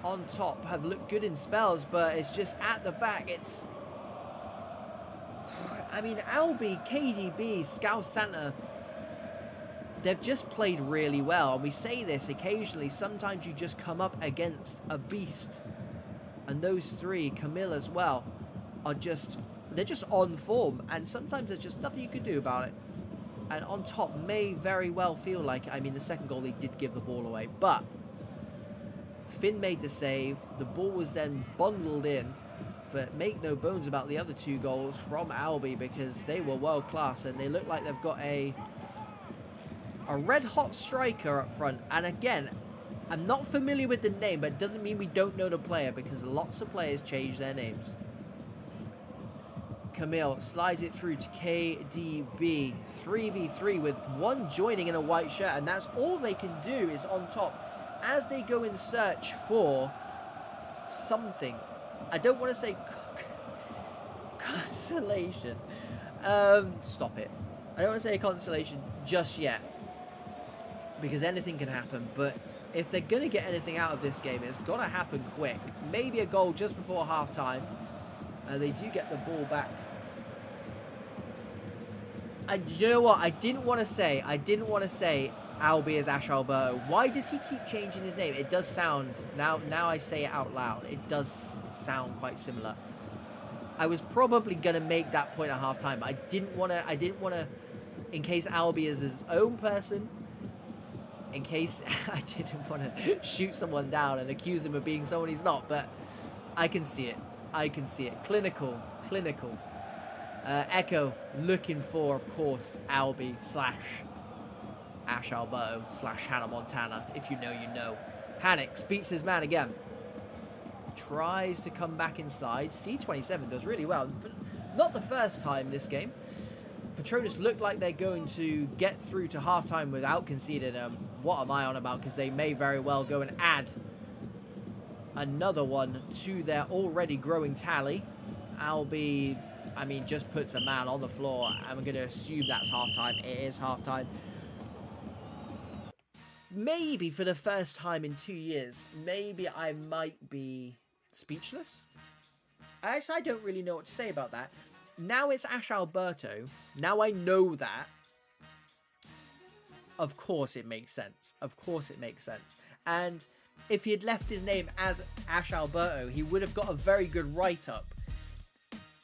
On Top have looked good in spells, but it's just at the back. It's... I mean, Albi, KDB, Scout Santa, they've just played really well. And we say this occasionally. Sometimes you just come up against a beast. And those 3, Camille as well, are just... they're just on form. And sometimes there's just nothing you could do about it. And On Top may very well feel like... I mean, the second goal, they did give the ball away. But Finn made the save. The ball was then bundled in. But make no bones about the other 2 goals from Albi, because they were world class and they look like they've got a red hot striker up front. And again, I'm not familiar with the name, but it doesn't mean we don't know the player, because lots of players change their names. Camille slides it through to KDB. 3v3 with 1 joining in a white shirt, and that's all they can do is On Top as they go in search for something. I don't want to say consolation. Stop it. I don't want to say consolation just yet, because anything can happen. But if they're going to get anything out of this game, it's got to happen quick. Maybe a goal just before half-time. They do get the ball back. And you know what? I didn't want to say Albi is Ash Alberto. Why does he keep changing his name? It does sound, now I say it out loud, it does sound quite similar. I was probably going to make that point at halftime, but I didn't want to, in case Albi is his own person, in case I didn't want to shoot someone down and accuse him of being someone he's not, but I can see it. Clinical. Echo looking for, of course, Albi / Ash Alberto / Hannah Montana. If you know, you know. Hannix beats his man again. Tries to come back inside. C27 does really well. But not the first time this game. Patronus look like they're going to get through to halftime without conceding. What am I on about? Because they may very well go and add another one to their already growing tally. Albi, I mean, just puts a man on the floor. I'm going to assume that's halftime. It is halftime. Maybe for the first time in 2 years, maybe I might be speechless. Actually, I don't really know what to say about that. Now it's Ash Alberto. Now I know that. Of course it makes sense. And if he had left his name as Ash Alberto, he would have got a very good write-up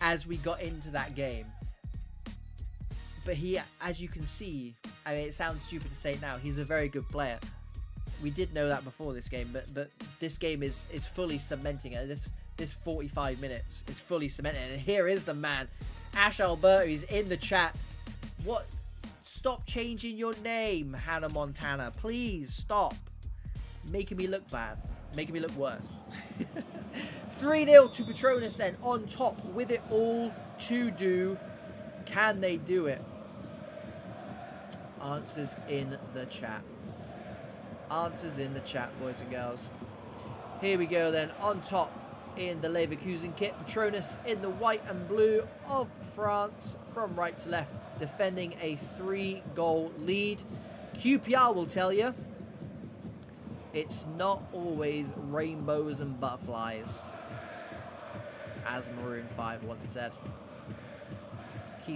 as we got into that game. But he, as you can see, I mean, it sounds stupid to say it now, he's a very good player. We did know that before this game, but this game is fully cementing it. This 45 minutes is fully cementing it. And here is the man, Ash Alberto. He's in the chat. What? Stop changing your name, Hannah Montana. Please stop. Making me look bad. Making me look worse. 3-0 to Patronus and On Top with it all to do. Can they do it? Answers in the chat. Answers in the chat, boys and girls. Here we go then. On top in the Leverkusen kit, Patronus in the white and blue of France, from right to left, defending a 3-goal lead. QPR will tell you, it's not always rainbows and butterflies, as Maroon 5 once said.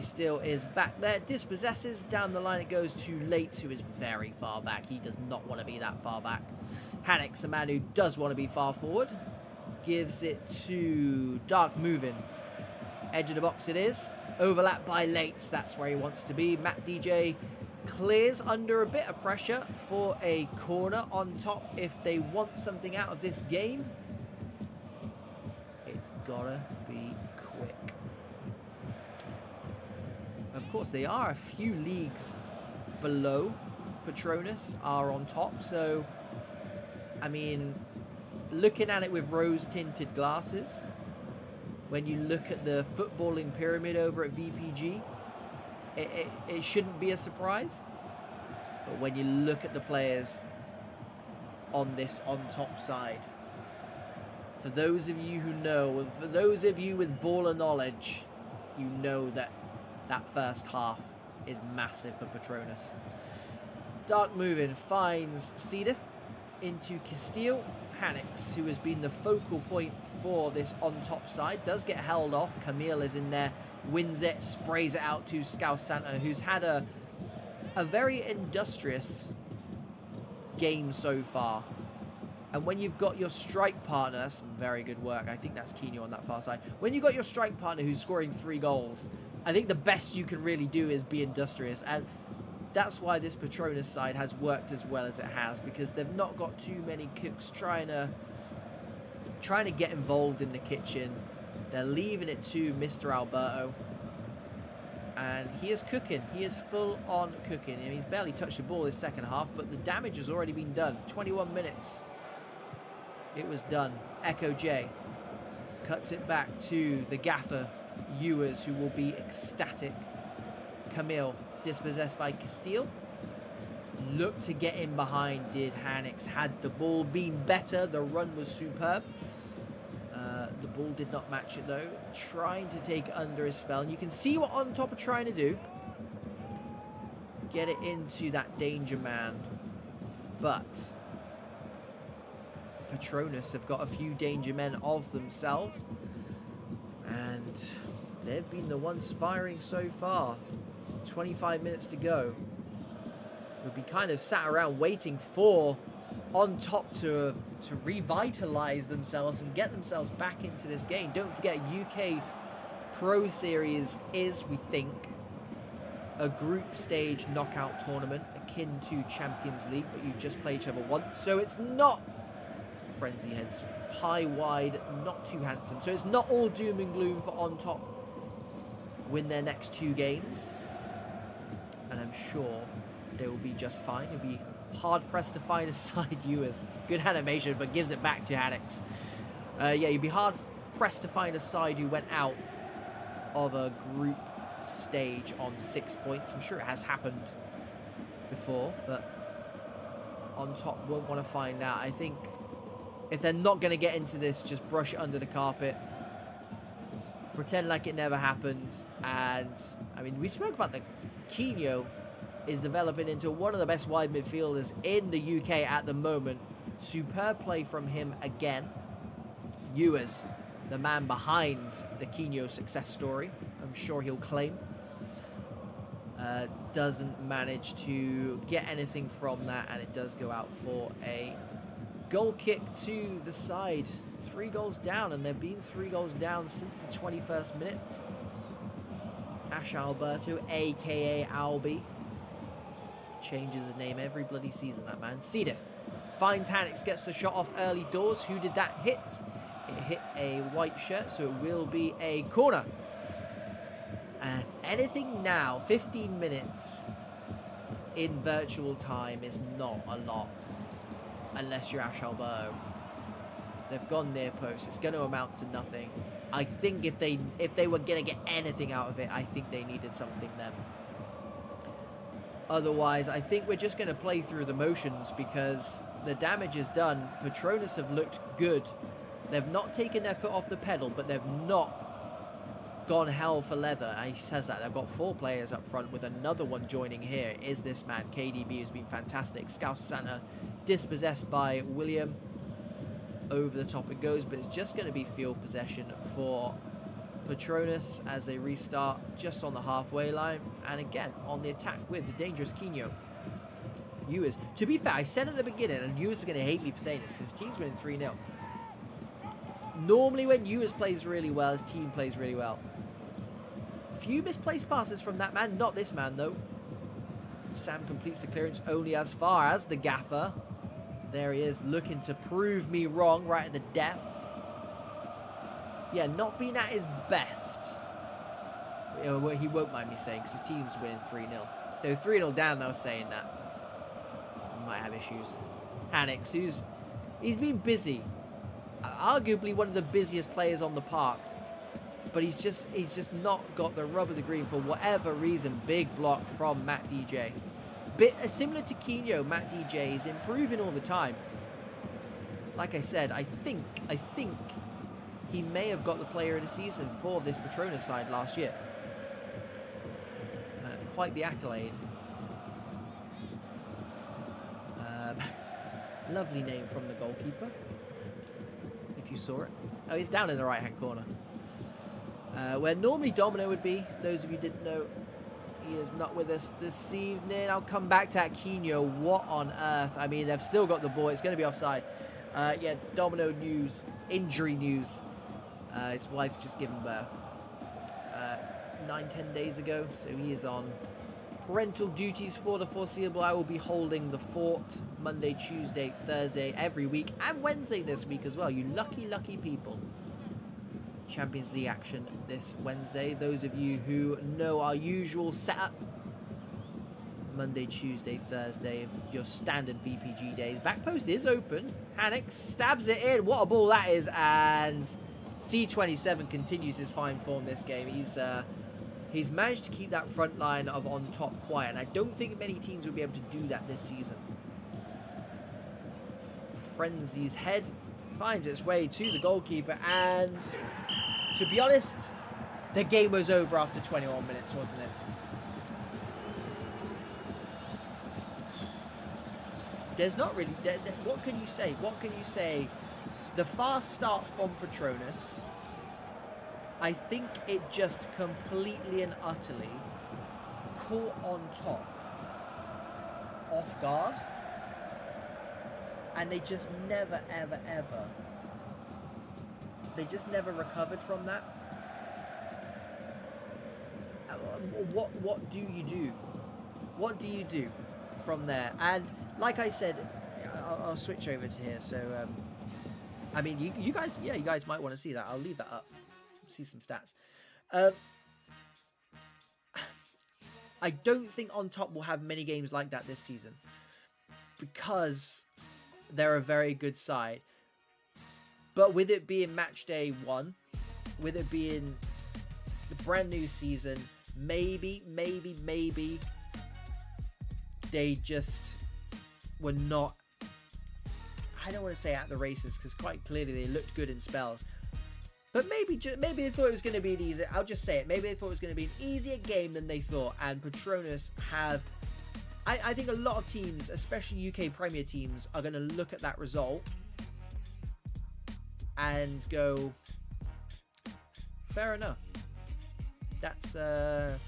Steele is back there, dispossesses, down the line it goes to Lates, who is very far back. He does not want to be that far back. Hanix, a man who does want to be far forward, gives it to Dark Moving. Edge of the box it is, overlapped by Lates, that's where he wants to be. Matt DJ clears under a bit of pressure for a corner on top. If they want something out of this game, it's gotta be quick. Of course, they are a few leagues below Patronus, are on top. So, I mean, looking at it with rose-tinted glasses, when you look at the footballing pyramid over at VPG, it shouldn't be a surprise. But when you look at the players on this on-top side, for those of you who know, for those of you with baller knowledge, you know that that first half is massive for Patronus. Dark Moving finds Cedith into Castile. Hanix, who has been the focal point for this on-top side, does get held off. Camille is in there, wins it, sprays it out to Scouse Santa, who's had a very industrious game so far. And when you've got your strike partner, some very good work. I think that's Quino on that far side. When you've got your strike partner who's scoring 3 goals, I think the best you can really do is be industrious. And that's why this Patronus side has worked as well as it has, because they've not got too many cooks trying to get involved in the kitchen. They're leaving it to Mr. Alberto. And he is cooking. He is full on cooking. I mean, he's barely touched the ball this second half, but the damage has already been done. 21 minutes. It was done. Echo J cuts it back to the gaffer, Ewers, who will be ecstatic. Camille, dispossessed by Castile. Looked to get in behind, did Hanix. Had the ball been better, the run was superb. The ball did not match it though. Trying to take under his spell. And you can see what on top are trying to do. Get it into that danger man. But Patronus have got a few danger men of themselves. And they've been the ones firing so far. 25 minutes to go. We'll be kind of sat around waiting for on top to revitalize themselves and get themselves back into this game. Don't forget, UK Pro Series is, we think, a group stage knockout tournament akin to Champions League, but you just play each other once. So it's not frenzy heads, high, wide, not too handsome. So it's not all doom and gloom for on top win their next 2 games. And I'm sure they will be just fine. It'll be hard-pressed to find a side Ewers. Good animation, but gives it back to Hanix. Yeah, you'd be hard-pressed to find a side who went out of a group stage on 6 points. I'm sure it has happened before, but on top won't want to find out. I think if they're not going to get into this, just brush it under the carpet. Pretend like it never happened. And, I mean, we spoke about the Quino is developing into one of the best wide midfielders in the UK at the moment. Superb play from him again. Ewers, the man behind the Quino success story, I'm sure he'll claim. Doesn't manage to get anything from that, and it does go out for a goal kick to the side. 3 goals down, and they've been 3 goals down since the 21st minute. Ash Alberto, a.k.a. Albi. Changes his name every bloody season, that man. Cedith finds Hanix, gets the shot off early doors. Who did that hit? It hit a white shirt, so it will be a corner. And anything now, 15 minutes in virtual time is not a lot. Unless you're Ash Alberto. They've gone near post. It's going to amount to nothing. I think if they were going to get anything out of it, I think they needed something then. Otherwise, I think we're just going to play through the motions because the damage is done. Patronus have looked good. They've not taken their foot off the pedal, but they've not gone hell for leather. He says that. They've got 4 players up front with another one joining here. Is this man, KDB, who's been fantastic. Scouse Santa dispossessed by William. Over the top it goes, but it's just going to be field possession for Patronus as they restart just on the halfway line. And again, on the attack with the dangerous Quino. Ewers. To be fair, I said at the beginning, and Ewers are going to hate me for saying this, his team's winning 3-0. Normally when Ewers plays really well, his team plays really well. Few misplaced passes from that man. Not this man, though. Sam completes the clearance only as far as the gaffer. There he is, looking to prove me wrong right at the depth. Yeah, not being at his best. He won't mind me saying, because his team's winning 3-0. They're 3-0 down now saying that. He might have issues. Hannix, he's been busy. Arguably one of the busiest players on the park. But he's just not got the rub of the green for whatever reason. Big block from Matt DJ. Bit similar to Quino, Matt DJ is improving all the time. Like I said, I think he may have got the player of the season for this Patronus side last year. Quite the accolade. Lovely name from the goalkeeper. If you saw it. Oh, he's down in the right-hand corner. Where normally Domino would be. Those of you who didn't know, he is not with us this evening. I'll come back to that Quino. What on earth? I mean, they've still got the ball. It's going to be offside. Yeah, Domino news. Injury news. His wife's just given birth 9-10 days ago, so he is on parental duties for the foreseeable. I will be holding the fort Monday, Tuesday, Thursday every week, and Wednesday this week as well. You lucky people. Champions League action this Wednesday. Those of you who know our usual setup, Monday, Tuesday, Thursday, your standard VPG days. Back post is open. Hannix stabs it in. What a ball that is. And C27 continues his fine form this game. He's managed to keep that front line of on top quiet, and I don't think many teams will be able to do that this season. Frenzy's head finds its way to the goalkeeper, and to be honest, the game was over after 21 minutes, wasn't it? There's not really... what can you say? What can you say? The fast start from Patronus, I think it just completely and utterly caught on top, off guard, and they just never, ever, ever, they just never recovered from that. What do you do? What do you do from there? And like I said, I'll switch over to here. So, I mean, you guys, yeah, you guys might want to see that. I'll leave that up. See some stats. I don't think On Top will have many games like that this season because they're a very good side. But with it being match day 1, with it being the brand new season, maybe they just were not, I don't want to say at the races, because quite clearly they looked good in spells. But maybe they thought it was going to be an easier, I'll just say it, maybe they thought it was going to be an easier game than they thought. And Patronus have, I think a lot of teams, especially UK Premier teams, are going to look at that result and go, fair enough. That's,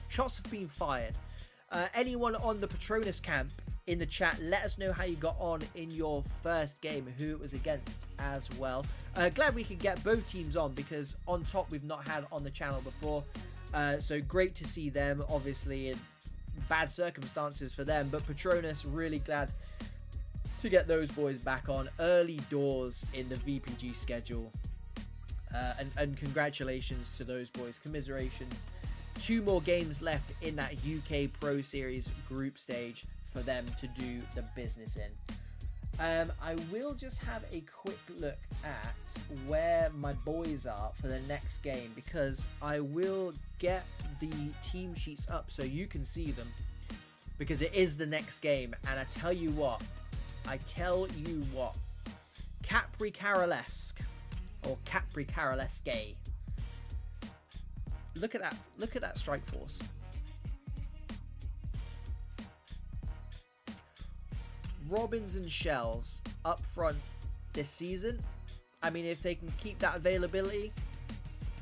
shots have been fired. Anyone on the Patronus camp in the chat, let us know how you got on in your first game, who it was against as well. Glad we could get both teams on, because On Top we've not had on the channel before. So great to see them, obviously in bad circumstances for them, but Patronus, really glad to get those boys back on early doors in the VPG schedule. And congratulations to those boys, commiserations. 2 more games left in that UK Pro Series group stage for them to do the business in. I will just have a quick look at where my boys are for the next game, because I will get the team sheets up so you can see them. because it is the next game. And I tell you what, Capricarolesque or Capricarolesque. Look at that. Look at that strike force. Robins and Shells up front this season. I mean, if they can keep that availability.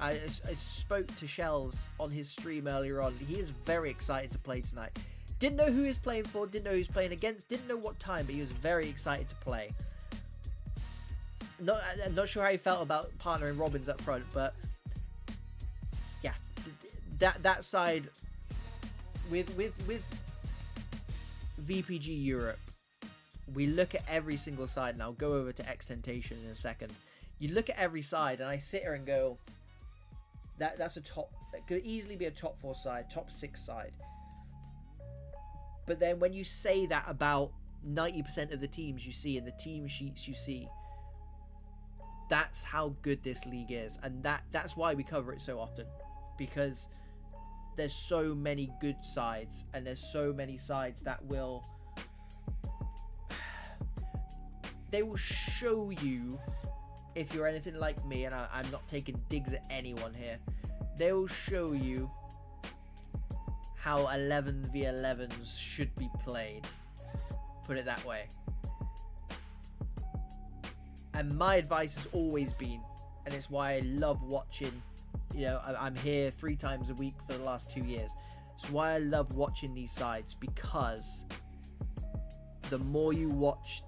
I spoke to Shells on his stream earlier on. He is very excited to play tonight. Didn't know who he was playing for, didn't know who he was playing against, didn't know what time, but he was very excited to play. I'm not sure how he felt about partnering Robins up front, but yeah, that side with VPG Europe, we look at every single side, and I'll go over to XTENTATION in a second. You look at every side, and I sit here and go, that's a top. That could easily be a top 4 side, top 6 side. But then when you say that about 90% of the teams you see in the team sheets you see, that's how good this league is, and that's why we cover it so often, because there's so many good sides, and there's so many sides that will show you. If you're anything like me, and I'm not taking digs at anyone here, they will show you how 11v11s should be played. Put it that way. And my advice has always been, and it's why I love watching, you know, I'm here 3 times a week for the last 2 years. It's why I love watching these sides, because the more you watch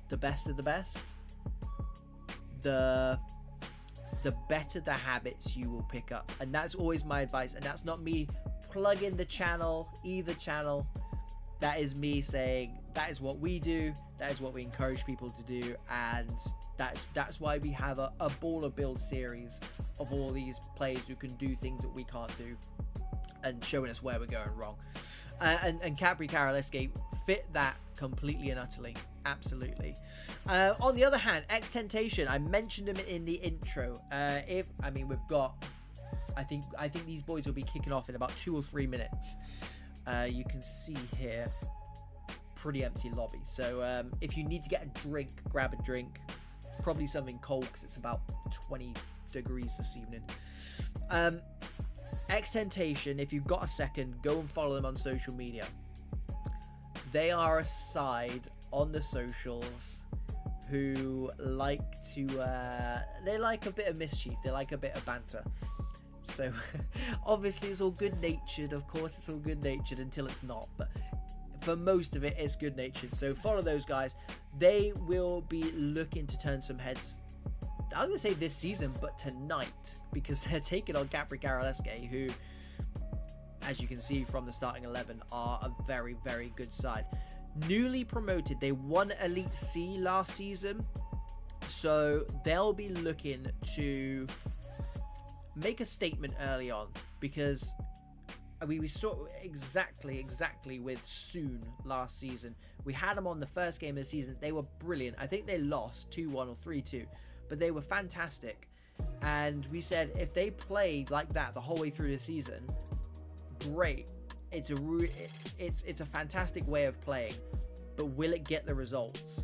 the best of the best, the better the habits you will pick up. And that's always my advice, and that's not me plugging the channel, either channel. That is me saying that is what we do, that is what we encourage people to do, and that's why we have a baller build series of all these players who can do things that we can't do, and showing us where we're going wrong. And Capricarolesque fit that completely and utterly. Absolutely. On the other hand, XTENTATION, I mentioned him in the intro. We've got, I think these boys will be kicking off in about 2 or 3 minutes. You can see here, pretty empty lobby. So if you need to get a drink, grab a drink. Probably something cold, because it's about 20 degrees this evening. XTENTATION, if you've got a second, go and follow them on social media. They are a side on the socials who like to they like a bit of mischief, they like a bit of banter. So obviously it's all good natured, of course it's all good natured until it's not, but for most of it it's good natured. So follow those guys. They will be looking to turn some heads, I was gonna say this season, but tonight, because they're taking on Capricarolesque, who, as you can see from the starting 11, are a very, very good side. Newly promoted, they won Elite C last season, so they'll be looking to make a statement early on, because we saw exactly with Soon last season. We had them on the first game of the season. They were brilliant. I think they lost 2-1 or 3-2, but they were fantastic. And we said if they play like that the whole way through the season, great. It's a fantastic way of playing, but will it get the results?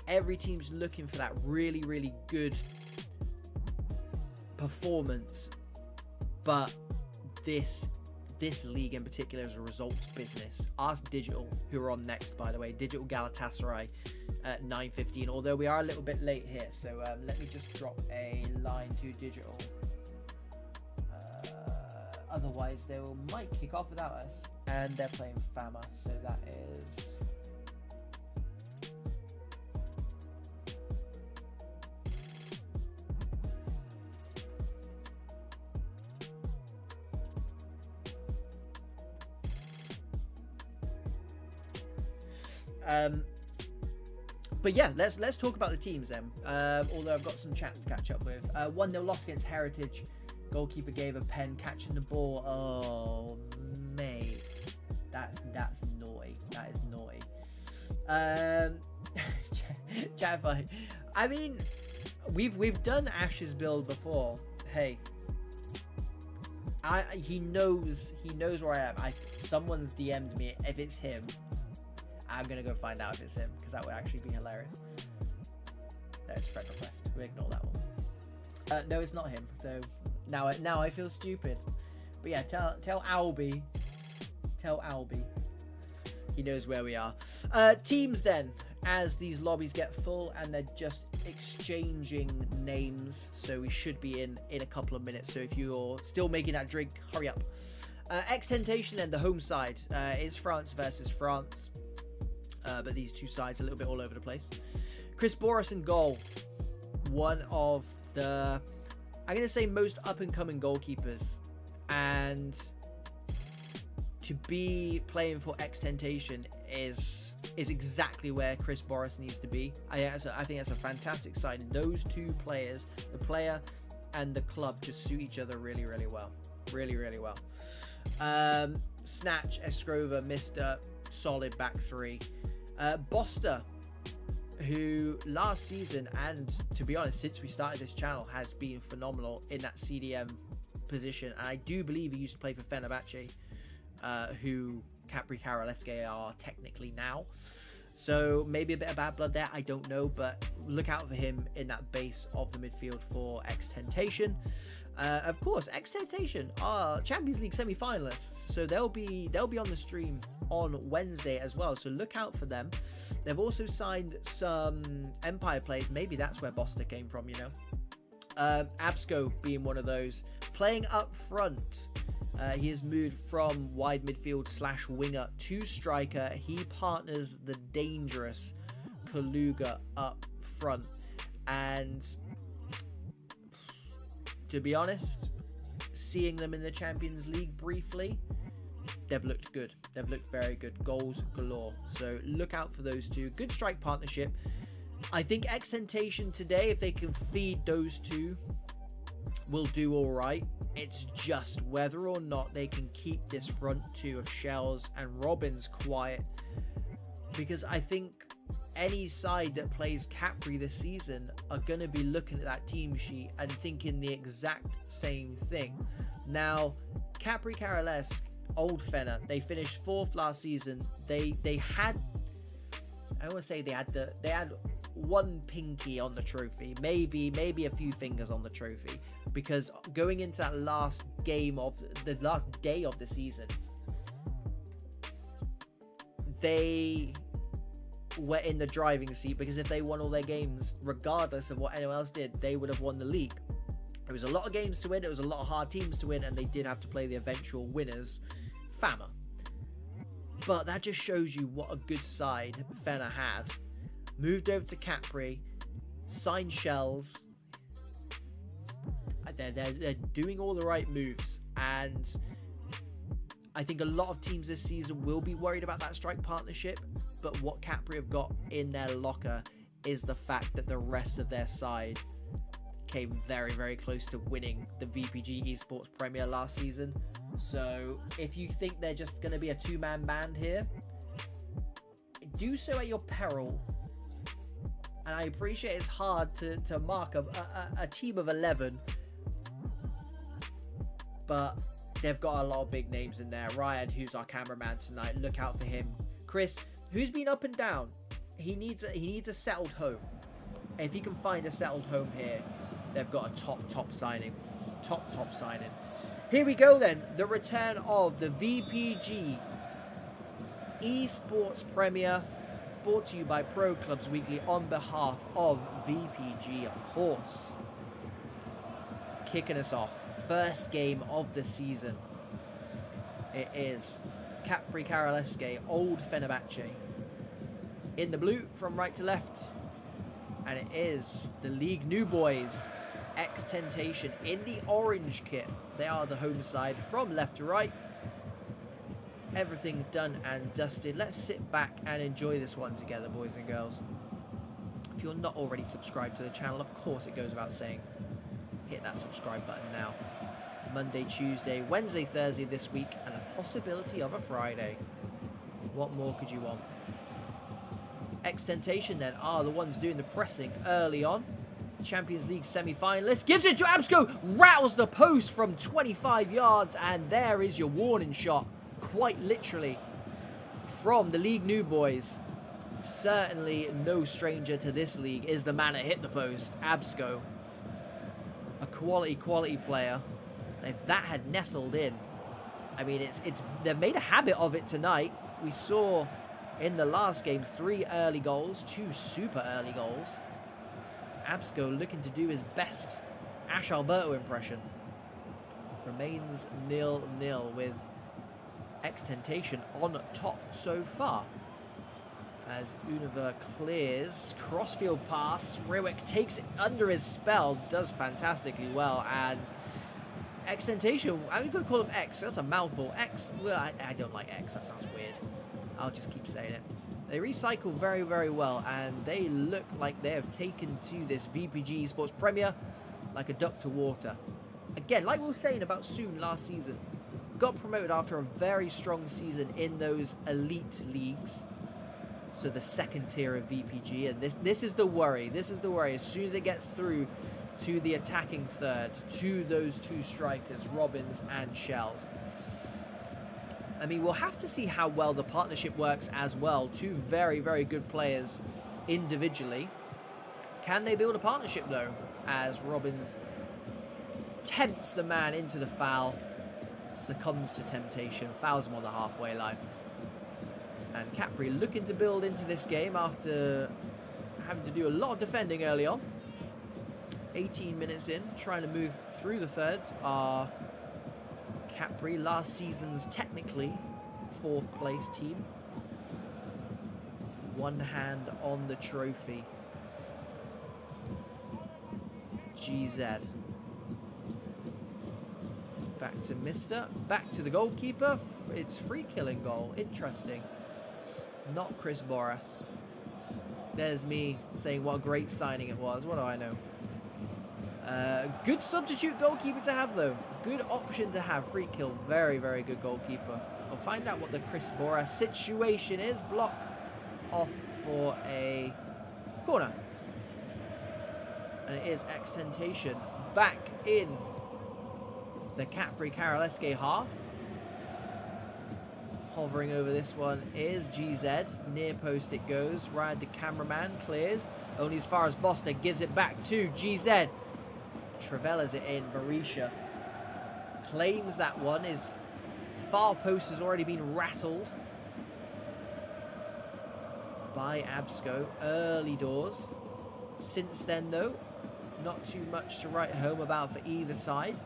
Every team's looking for that really, really good performance, but this league in particular is a results business. Ask Digital, who are on next, by the way. Digital Galatasaray at 9:15, although we are a little bit late here, so let me just drop a line to Digital. Otherwise they might kick off without us, and they're playing Fama, so that is but yeah, let's talk about the teams then. Although I've got some chats to catch up with. 1-0 loss against Heritage. Goalkeeper gave a pen catching the ball. Oh, mate, that's naughty. That is naughty. Chat fight. I mean, we've done Ash's build before. Hey, He knows where I am. Someone's DM'd me. If it's him, I'm gonna go find out if it's him, because that would actually be hilarious. There's friend request. We ignore that one. No, it's not him. So now I feel stupid. But yeah, tell Albie. Tell Albie. He knows where we are. Teams then, as these lobbies get full and they're just exchanging names, so we should be in a couple of minutes. So if you're still making that drink, hurry up. XTENTATION then, the home side, is France versus France, but these two sides a little bit all over the place. Chris Boris in goal, one of the, I'm gonna say, most up and coming goalkeepers, and to be playing for XTENTATION is exactly where Chris Boris needs to be. I think that's a fantastic sign. Those two players, the player and the club, just suit each other really, really well. Really, really well. Snatch, Escrova, Mr. Solid back three. Boster, who last season, and to be honest, since we started this channel, has been phenomenal in that CDM position. And I do believe he used to play for Fenerbahce, who CAPRICAROLESQUE are technically now. So maybe a bit of bad blood there, I don't know, but look out for him in that base of the midfield for XTENTATION. Of course, XTENTATION are Champions League semi-finalists, so they'll be on the stream on Wednesday as well, so look out for them. They've also signed some Empire players. Maybe that's where Boster came from, you know. Absco being one of those. Playing up front, he has moved from wide midfield / winger to striker. He partners the dangerous Kaluga up front, and to be honest, seeing them in the Champions League briefly, they've looked good. They've looked very good. Goals galore. So look out for those two. Good strike partnership. I think XTENTATION today, if they can feed those two, will do all right. It's just whether or not they can keep this front two of Shells and Robbins quiet, because I think any side that plays Capri this season are going to be looking at that team sheet and thinking the exact same thing. Now, CAPRICAROLESQUE, old Fenner, they finished 4th last season. They had, I want to say they had one pinky on the trophy, maybe a few fingers on the trophy, because going into that last game of the last day of the season, they were in the driving seat, because if they won all their games, regardless of what anyone else did, they would have won the league. There was a lot of games to win, it was a lot of hard teams to win, and they did have to play the eventual winners, Fama. But that just shows you what a good side Fenner had. Moved over to Capri, signed Shells. They're doing all the right moves, and I think a lot of teams this season will be worried about that strike partnership, but what Capri have got in their locker is the fact that the rest of their side came very, very close to winning the VPG Esports Premier last season. So if you think they're just going to be a two-man band here, do so at your peril. And I appreciate it's hard to mark a team of 11, but they've got a lot of big names in there. Ryan, who's our cameraman tonight, look out for him. Chris, who's been up and down, he needs a settled home. If he can find a settled home here, they've got a top signing. Top signing. Here we go then. The return of the VPG Esports Premier, brought to you by Pro Clubs Weekly on behalf of VPG, of course. Kicking us off. First game of the season. It is CAPRICAROLESQUE, old Fenerbahce. In the blue from right to left. And it is the League New Boys, XTENTATION, in the orange kit. They are the home side from left to right. Everything done and dusted. Let's sit back and enjoy this one together, boys and girls. If you're not already subscribed to the channel, of course it goes without saying, hit that subscribe button now. Monday, Tuesday, Wednesday, Thursday this week, and a possibility of a Friday. What more could you want? XTENTATION then are the ones doing the pressing early on. Champions League semi-finalist. Gives it to Absco. Rattles the post from 25 yards. And there is your warning shot. Quite literally. From the League New Boys. Certainly no stranger to this league is the man that hit the post. Absco. A quality player. And if that had nestled in, I mean, they've made a habit of it tonight. We saw in the last game 3 early goals, 2 super early goals. Absco looking to do his best Ash Alberto impression. Remains 0-0 with XTENTATION on top so far. As Univer clears, crossfield pass, Rewick takes it under his spell, does fantastically well, and XTENTATION, I'm going to call him X, that's a mouthful. X, well, I don't like X, that sounds weird. I'll just keep saying it. They recycle very, very well, and they look like they have taken to this VPG Sports Premier like a duck to water. Again, like we were saying about Soon last season, got promoted after a very strong season in those elite leagues. So the second tier of VPG, and this is the worry. This is the worry. As soon as it gets through to the attacking third, to those 2 strikers, Robbins and Shells. I mean, we'll have to see how well the partnership works as well. 2 very, very good players individually. Can they build a partnership, though? As Robbins tempts the man into the foul, succumbs to temptation, fouls him on the halfway line. And Capri looking to build into this game after having to do a lot of defending early on. 18 minutes in, trying to move through the thirds are Capri, last season's technically 4th place team. One hand on the trophy. GZ. Back to Mister. Back to the goalkeeper. It's free killing goal. Interesting. Not Chris Boras. There's me saying what a great signing it was. What do I know? Good substitute goalkeeper to have, though. Good option to have. Free kill. Very, very good goalkeeper. We'll find out what the Chris Boras situation is. Blocked off for a corner. And it is XTENTATION back in the Capri-Carolesque half. Hovering over this one is GZ. Near post it goes. Ryan, the cameraman, clears. Only as far as Boster. Gives it back to GZ. Travellas it in. Marisha claims that one. His far post has already been rattled by Absco. Early doors. Since then, though, not too much to write home about for either side.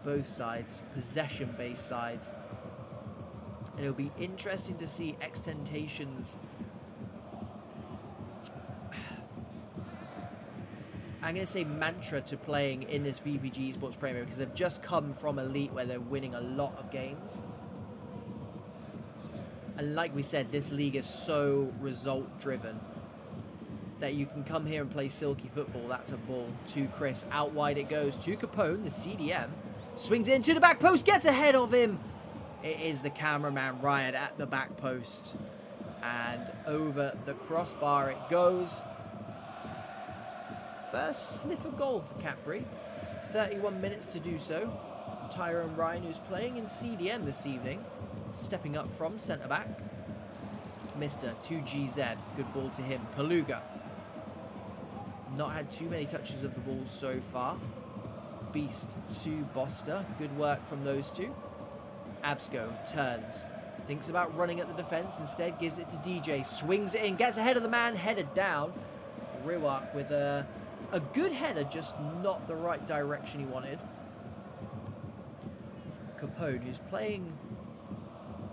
Both sides, possession-based sides. And it'll be interesting to see XTENTATION's, I'm going to say, mantra to playing in this VPG Sports Premier, because they've just come from Elite where they're winning a lot of games. And like we said, this league is so result-driven that you can come here and play silky football. That's a ball to Chris. Out wide it goes to Capone, the CDM. Swings it into the back post, gets ahead of him. It is the cameraman, Ryan, at the back post. And over the crossbar it goes. First sniff of goal for Capri. 31 minutes to do so. Tyrone Ryan, who's playing in CDM this evening, stepping up from centre-back. Mr. to GZ. Good ball to him. Kaluga. Not had too many touches of the ball so far. Beast to Boster. Good work from those two. Absco turns. Thinks about running at the defence. Instead gives it to DJ. Swings it in. Gets ahead of the man. Headed down. Riwak with a good header. Just not the right direction he wanted. Capone, who's playing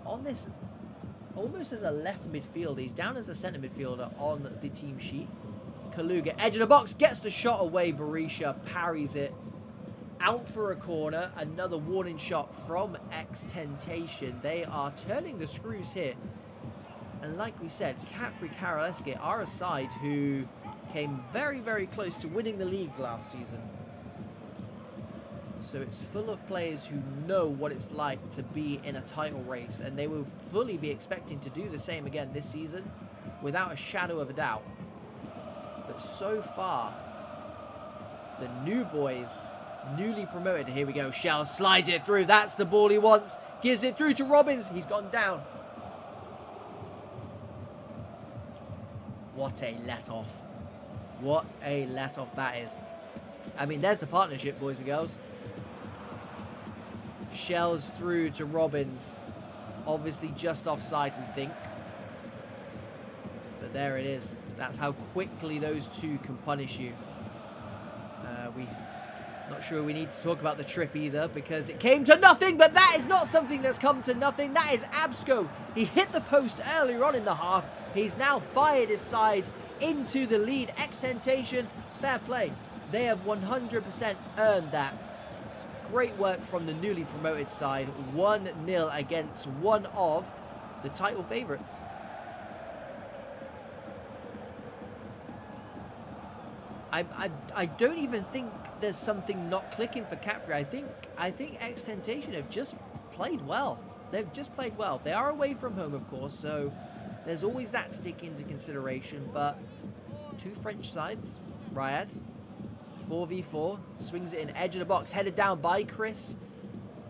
on this almost as a left midfielder. He's down as a centre midfielder on the team sheet. Kaluga, edge of the box, gets the shot away. Berisha parries it. Out for a corner. Another warning shot from XTENTATION. They are turning the screws here. And like we said, Capri-Carolesque are a side who came very, very close to winning the league last season. So it's full of players who know what it's like to be in a title race, and they will fully be expecting to do the same again this season without a shadow of a doubt. But so far, the new boys, newly promoted. Here we go. Shell slides it through. That's the ball he wants. Gives it through to Robbins. He's gone down. What a let-off. What a let-off that is. I mean, there's the partnership, boys and girls. Shells through to Robbins. Obviously just offside, we think. But there it is. That's how quickly those two can punish you. Not sure we need to talk about the trip either, because it came to nothing, but that is not something that's come to nothing. That is Absco. He hit the post earlier on in the half. He's now fired his side into the lead. XTENTATION, fair play. They have 100% earned that. Great work from the newly promoted side. 1-0 against one of the title favourites. I don't even think there's something not clicking for Capri. I think XTENTATION have just played well. They've just played well. They are away from home, of course, so there's always that to take into consideration. But two French sides, Riyadh, 4v4, swings it in, edge of the box, headed down by Chris.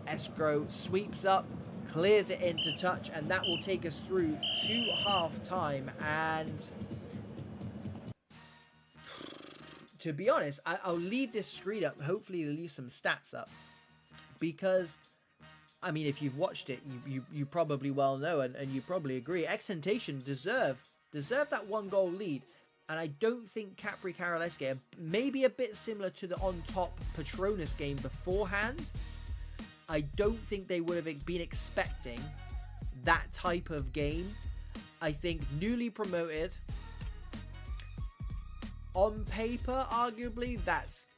Escrow sweeps up, clears it into touch, and that will take us through to half-time. And to be honest, I'll leave this screen up. Hopefully, leave some stats up, because I mean, if you've watched it, you probably well know, and you probably agree. XTENTATION deserve that 1-goal lead, and I don't think CAPRICAROLESQUE, maybe a bit similar to the on top PATRONUS game beforehand. I don't think they would have been expecting that type of game. I think newly promoted. On paper, arguably, that's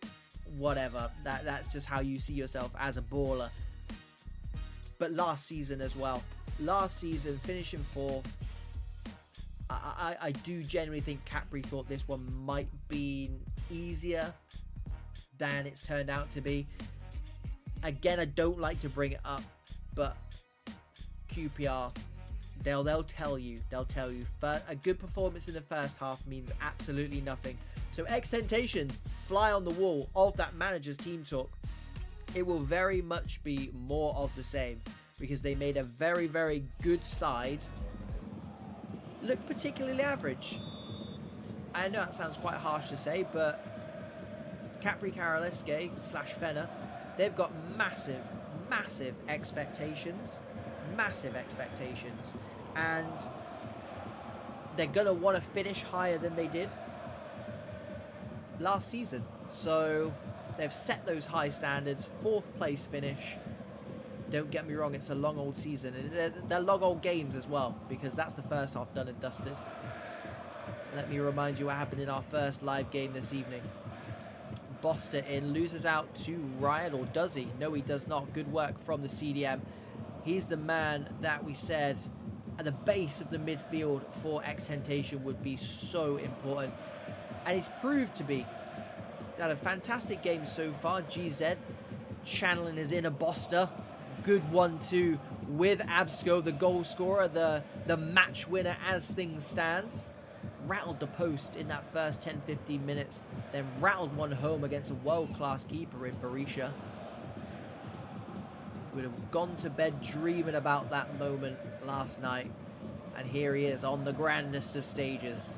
whatever. That's just how you see yourself as a baller. But last season as well. Last season, finishing 4th. I do genuinely think Capri thought this one might be easier than it's turned out to be. Again, I don't like to bring it up, but QPR, they'll tell you. A good performance in the first half means absolutely nothing. So XTENTATION fly on the wall of that manager's team talk. It will very much be more of the same, because they made a very, very good side look particularly average. I know that sounds quite harsh to say, but CAPRICAROLESQUE / Fenner, they've got massive expectations. Massive expectations. And they're going to want to finish higher than they did last season. So they've set those high standards. 4th place finish. Don't get me wrong, it's a long old season. And they're long old games as well, because that's the first half done and dusted. Let me remind you what happened in our first live game this evening. Bossed it in, loses out to Riyadh, or does he? No, he does not. Good work from the CDM. He's the man that we said at the base of the midfield for XTENTATION would be so important. And he's proved to be. He's had a fantastic game so far. GZ channeling his inner Boster. Good 1-2 with Absco, the goal scorer, the match winner as things stand. Rattled the post in that first 10-15 minutes. Then rattled one home against a world-class keeper in Berisha. Would have gone to bed dreaming about that moment last night, and here he is on the grandest of stages.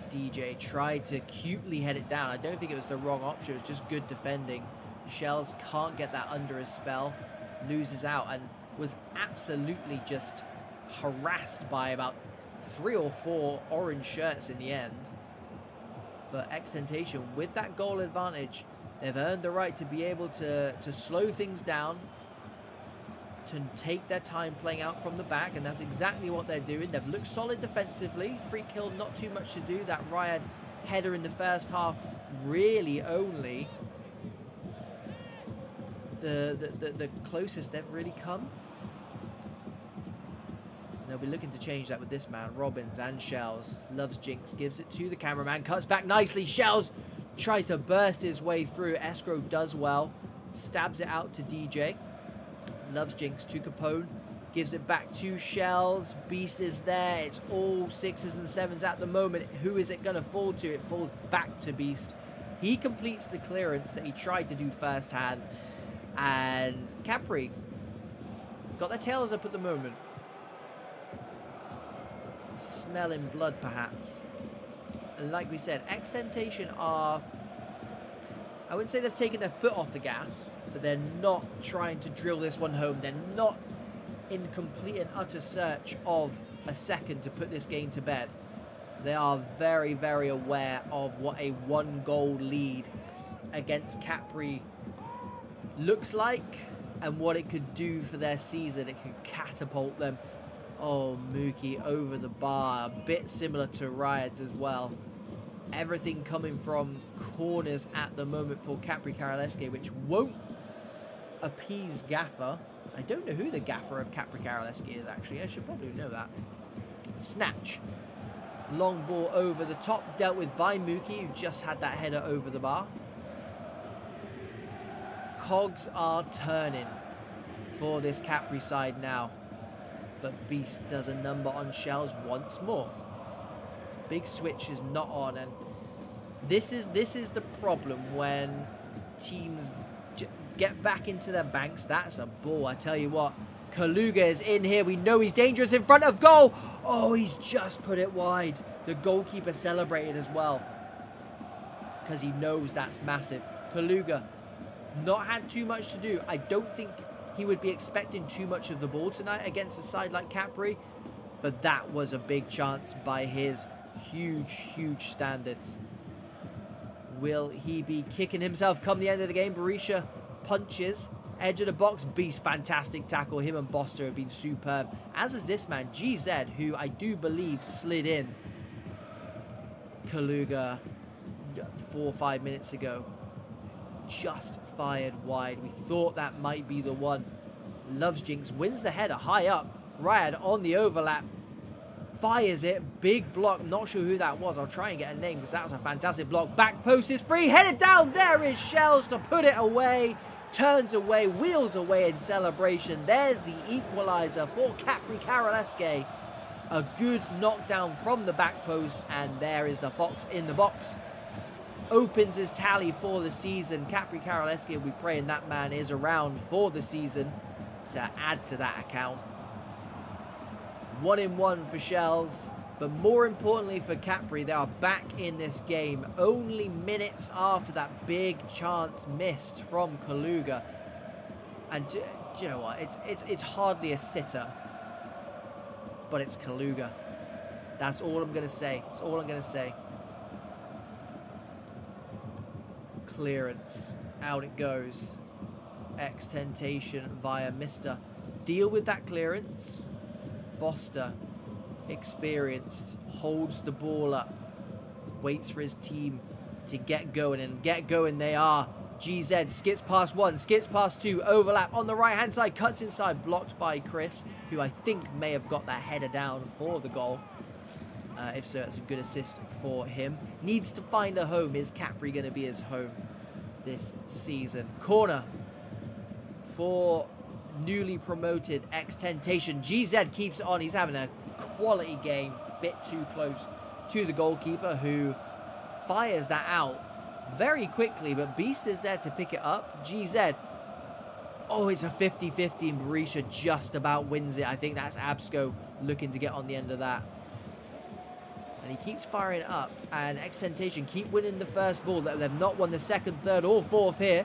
DJ tried to cutely head it down. I don't think it was the wrong option, it was just good defending. Shells can't get that under his spell, loses out, and was absolutely just harassed by about 3 or 4 orange shirts in the end. But XTENTATION, with that goal advantage, they've earned the right to be able to slow things down, to take their time playing out from the back, and that's exactly what they're doing. They've looked solid defensively. Free kill, not too much to do. That Riyadh header in the first half, really only the closest they've really come. And they'll be looking to change that with this man, Robbins, and Shells. Loves Jinx, gives it to the cameraman, cuts back nicely. Shells tries to burst his way through. Escrow does well. Stabs it out to DJ. Loves Jinx to Capone. Gives it back to Shells. Beast is there. It's all 6s and 7s at the moment. Who is it going to fall to? It falls back to Beast. He completes the clearance that he tried to do first hand. And Capri got their tails up at the moment. Smelling blood, perhaps. And like we said, XTENTATION are... I wouldn't say they've taken their foot off the gas, but they're not trying to drill this one home. They're not in complete and utter search of a second to put this game to bed. They are very, very aware of what a 1-goal lead against Capri looks like and what it could do for their season. It could catapult them. Oh, Mookie over the bar. A bit similar to Riot's as well. Everything coming from corners at the moment for CAPRICAROLESQUE, which won't appease Gaffer. I don't know who the Gaffer of CAPRICAROLESQUE is, actually. I should probably know that. Snatch. Long ball over the top. Dealt with by Mookie, who just had that header over the bar. Cogs are turning for this Capri side now. But Beast does a number on Shells once more. Big switch is not on, and this is the problem when teams get back into their banks. That's a ball, I tell you what. Kaluga is in here. We know he's dangerous in front of goal. Oh, he's just put it wide. The goalkeeper celebrated as well because he knows that's massive. Kaluga not had too much to do. I don't think he would be expecting too much of the ball tonight against a side like Capri, but that was a big chance by his huge standards. Will he be kicking himself come the end of the game? Berisha punches. Edge of the box. Beast, fantastic tackle. Him and Boster have been superb. As is this man, GZ, who I do believe slid in Kaluga 4 or 5 minutes ago. Just fired wide. We thought that might be the one. Loves Jinx. Wins the header high up. Riot on the overlap. Fires it. Big block. Not sure who that was. I'll try and get a name because that was a fantastic block. Back post is free. Headed down. There is Shells to put it away. Turns away. Wheels away in celebration. There's the equalizer for CAPRICAROLESQUE. A good knockdown from the back post. And there is the Fox in the box. Opens his tally for the season. CAPRICAROLESQUE will be praying that man is around for the season to add to that account. 1-1 for Shells, but more importantly for Capri, they are back in this game only minutes after that big chance missed from Kaluga. And do you know what? It's hardly a sitter, but it's Kaluga. That's all I'm gonna say. That's all I'm gonna say. Clearance. Out it goes. XTENTATION via Mr. Deal with that clearance. Boster, experienced, holds the ball up. Waits for his team to get going, and get going they are. GZ skips past one, skips past two. Overlap on the right-hand side. Cuts inside. Blocked by Chris, who I think may have got that header down for the goal. If so, it's a good assist for him. Needs to find a home. Is Capri going to be his home this season? Corner for newly promoted XTENTATION. GZ keeps it on. He's having a quality game. Bit too close to the goalkeeper, who fires that out very quickly, but Beast is there to pick it up. GZ. Oh, it's a 50-50 and Berisha just about wins it. I think that's Absco looking to get on the end of that. And he keeps firing up, and XTENTATION keep winning the first ball. They've not won the second, third, or fourth here.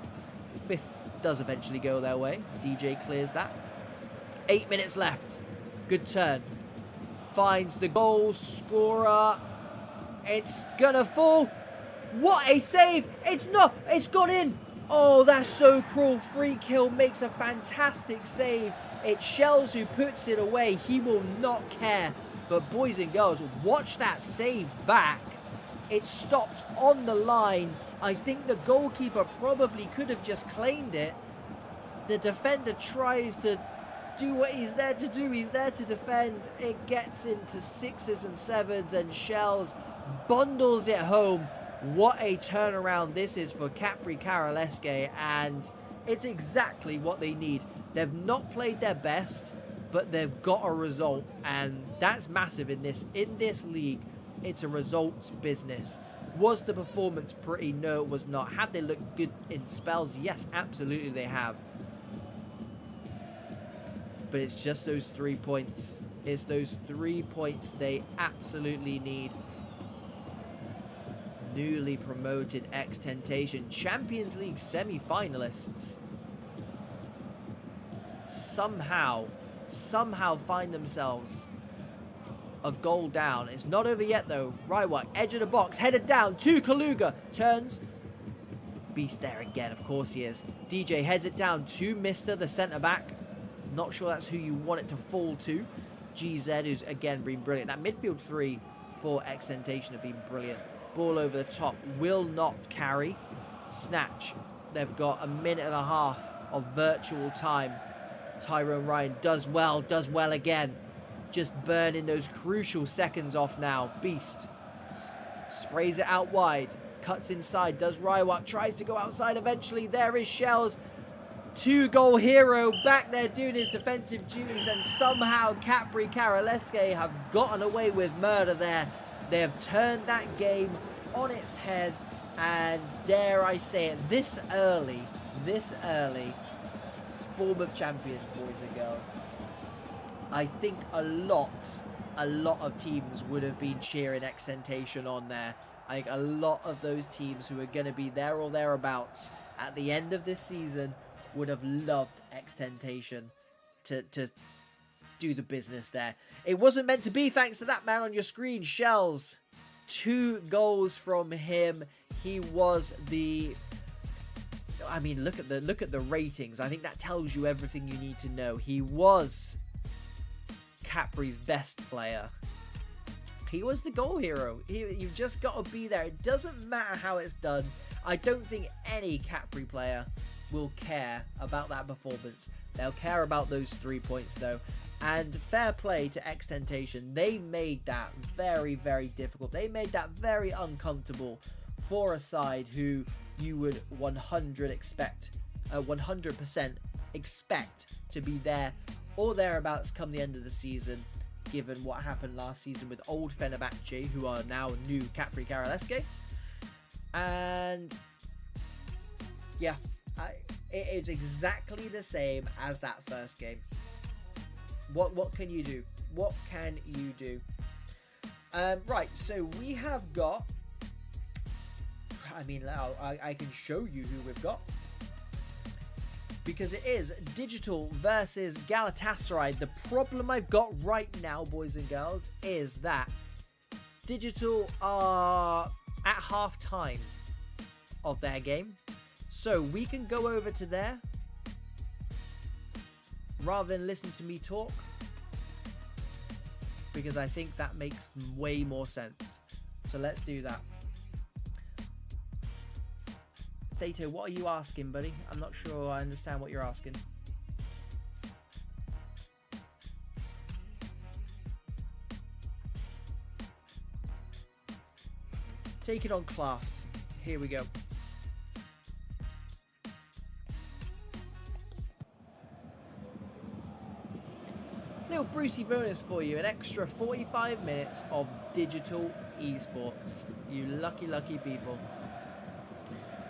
Fifth does eventually go their way. DJ clears that. 8 minutes left. Good turn. Finds the goal scorer. It's gonna fall. What a save! It's not. It's gone in. Oh, that's so cruel. Free kill makes a fantastic save. It's Shells who puts it away. He will not care. But boys and girls, watch that save back. It stopped on the line. I think the goalkeeper probably could have just claimed it. The defender tries to do what he's there to do. He's there to defend. It gets into 6s and 7s, and Shells bundles it home. What a turnaround this is for CAPRICAROLESQUE, and it's exactly what they need. They've not played their best, but they've got a result, and that's massive in this league. It's a results business. Was the performance pretty? No, it was not. Have they looked good in spells? Yes, absolutely they have. But it's just those 3 points. It's those 3 points they absolutely need. Newly promoted XTENTATION, Champions League semi-finalists, somehow find themselves a goal down. It's not over yet though. Raiwa, edge of the box, headed down to Kaluga, turns. Beast there again, of course he is. DJ heads it down to Mr. the centre-back. Not sure that's who you want it to fall to. GZ, who's again been brilliant. That midfield three for XTENTATION have been brilliant. Ball over the top, will not carry. Snatch, they've got a minute and a half of virtual time. Tyrone Ryan does well again. Just burning those crucial seconds off now. Beast sprays it out wide, cuts inside, does Rywak, tries to go outside eventually. There is Shells. 2-goal hero back there doing his defensive duties, and somehow CAPRICAROLESQUE have gotten away with murder there. They have turned that game on its head, and dare I say it, this early, form of champions, boys and girls. I think a lot of teams would have been cheering XTENTATION on there. I think a lot of those teams who are going to be there or thereabouts at the end of this season would have loved XTENTATION to do the business there. It wasn't meant to be, thanks to that man on your screen, Shells. 2 goals from him. He was the... I mean, look at the ratings. I think that tells you everything you need to know. He was Capri's best player. He was the goal hero. You've just got to be there. It doesn't matter how it's done. I don't think any Capri player will care about that performance. They'll care about those 3 points though. And fair play to XTENTATION. They made that very, very difficult. They made that very uncomfortable for a side who you would 100% expect to be there or thereabouts come the end of the season, given what happened last season with old Fenerbahce, who are now new CAPRICAROLESQUE. And yeah, it is exactly the same as that first game. What can you do? What can you do? Right, so we have got... I mean, I can show you who we've got. Because it is Digital versus Galatasaray. The problem I've got right now, boys and girls, is that Digital are at half time of their game. So we can go over to there rather than listen to me talk, because I think that makes way more sense. So let's do that. Dato, what are you asking, buddy? I'm not sure I understand what you're asking. Take it on class. Here we go. Little Brucey bonus for you. An extra 45 minutes of digital esports. You lucky, lucky people.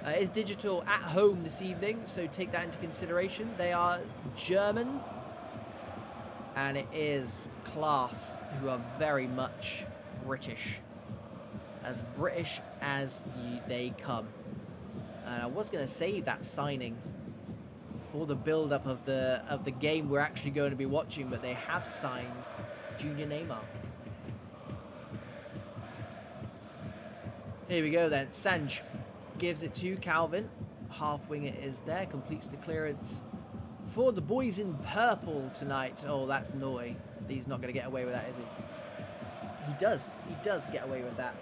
It's Digital at home this evening, so take that into consideration. They are German, and it is Class, who are very much British. As British as they come. And I was going to save that signing for the build-up of the game we're actually going to be watching, but they have signed Junior Neymar. Here we go then. Sanj gives it to Calvin. Half wing it is there. Completes the clearance for the boys in purple tonight. Oh, that's naughty. He's not going to get away with that, is he? He does. He does get away with that.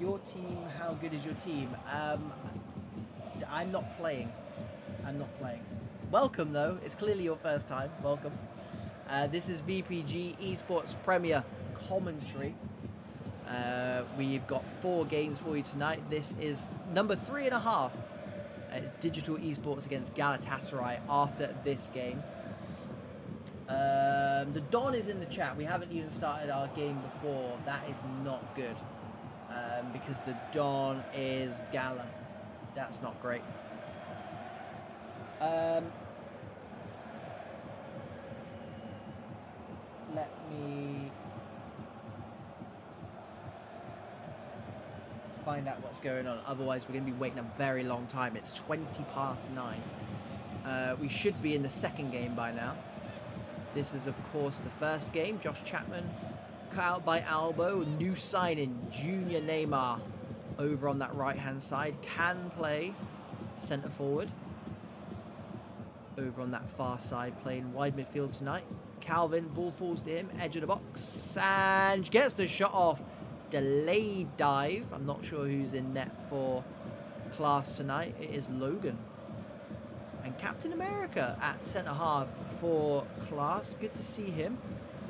Your team, how good is your team? I'm not playing. I'm not playing. Welcome, though. It's clearly your first time. Welcome. This is VPG Esports Premier Commentary. We've got 4 games for you tonight. This is number 3.5 It's Digital Esports against Galatasaray after this game. The Don is in the chat. We haven't even started our game before. That is not good. Because the Don is Gala. That's not great. Let me find out what's going on. Otherwise, we're going to be waiting a very long time. It's 9:20. We should be in the second game by now. This is, of course, the first game. Josh Chapman cut out by Albo. New signing, Junior Neymar, over on that right-hand side. Can play centre forward. Over on that far side, playing wide midfield tonight. Calvin, ball falls to him, edge of the box. Sanj gets the shot off. Delayed dive. I'm not sure who's in net for Class tonight. It is Logan. And Captain America at centre half for Class. Good to see him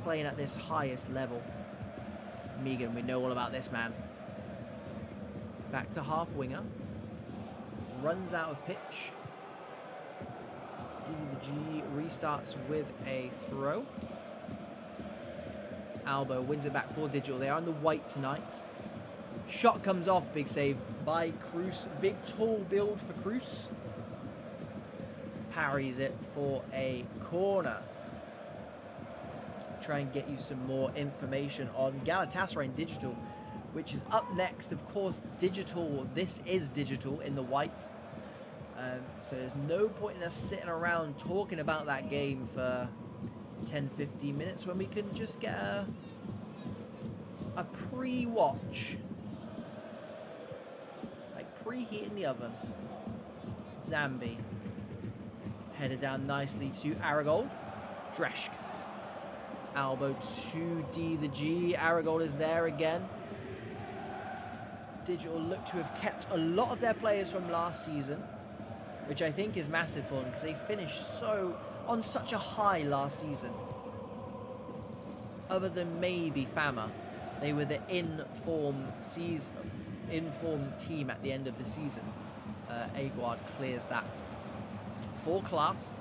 playing at this highest level. Megan, we know all about this man. Back to half winger. Runs out of pitch. D the G restarts with a throw. Albo wins it back for Digital. They are on the white tonight. Shot comes off. Big save by Cruz. Big tall build for Cruz. Parries it for a corner. Try and get you some more information on Galatasaray and Digital, which is up next. Of course, Digital. This is Digital in the white. So there's no point in us sitting around talking about that game for 10-15 minutes when we can just get a pre-watch. Like preheating the oven. Zambi. Headed down nicely to Aragold. Dreschk. Albo to D the G. Aragold is there again. Digital look to have kept a lot of their players from last season, which I think is massive for them because they finished on such a high last season. Other than maybe Fama, they were the informed team at the end of the season. Aguard clears that for Class.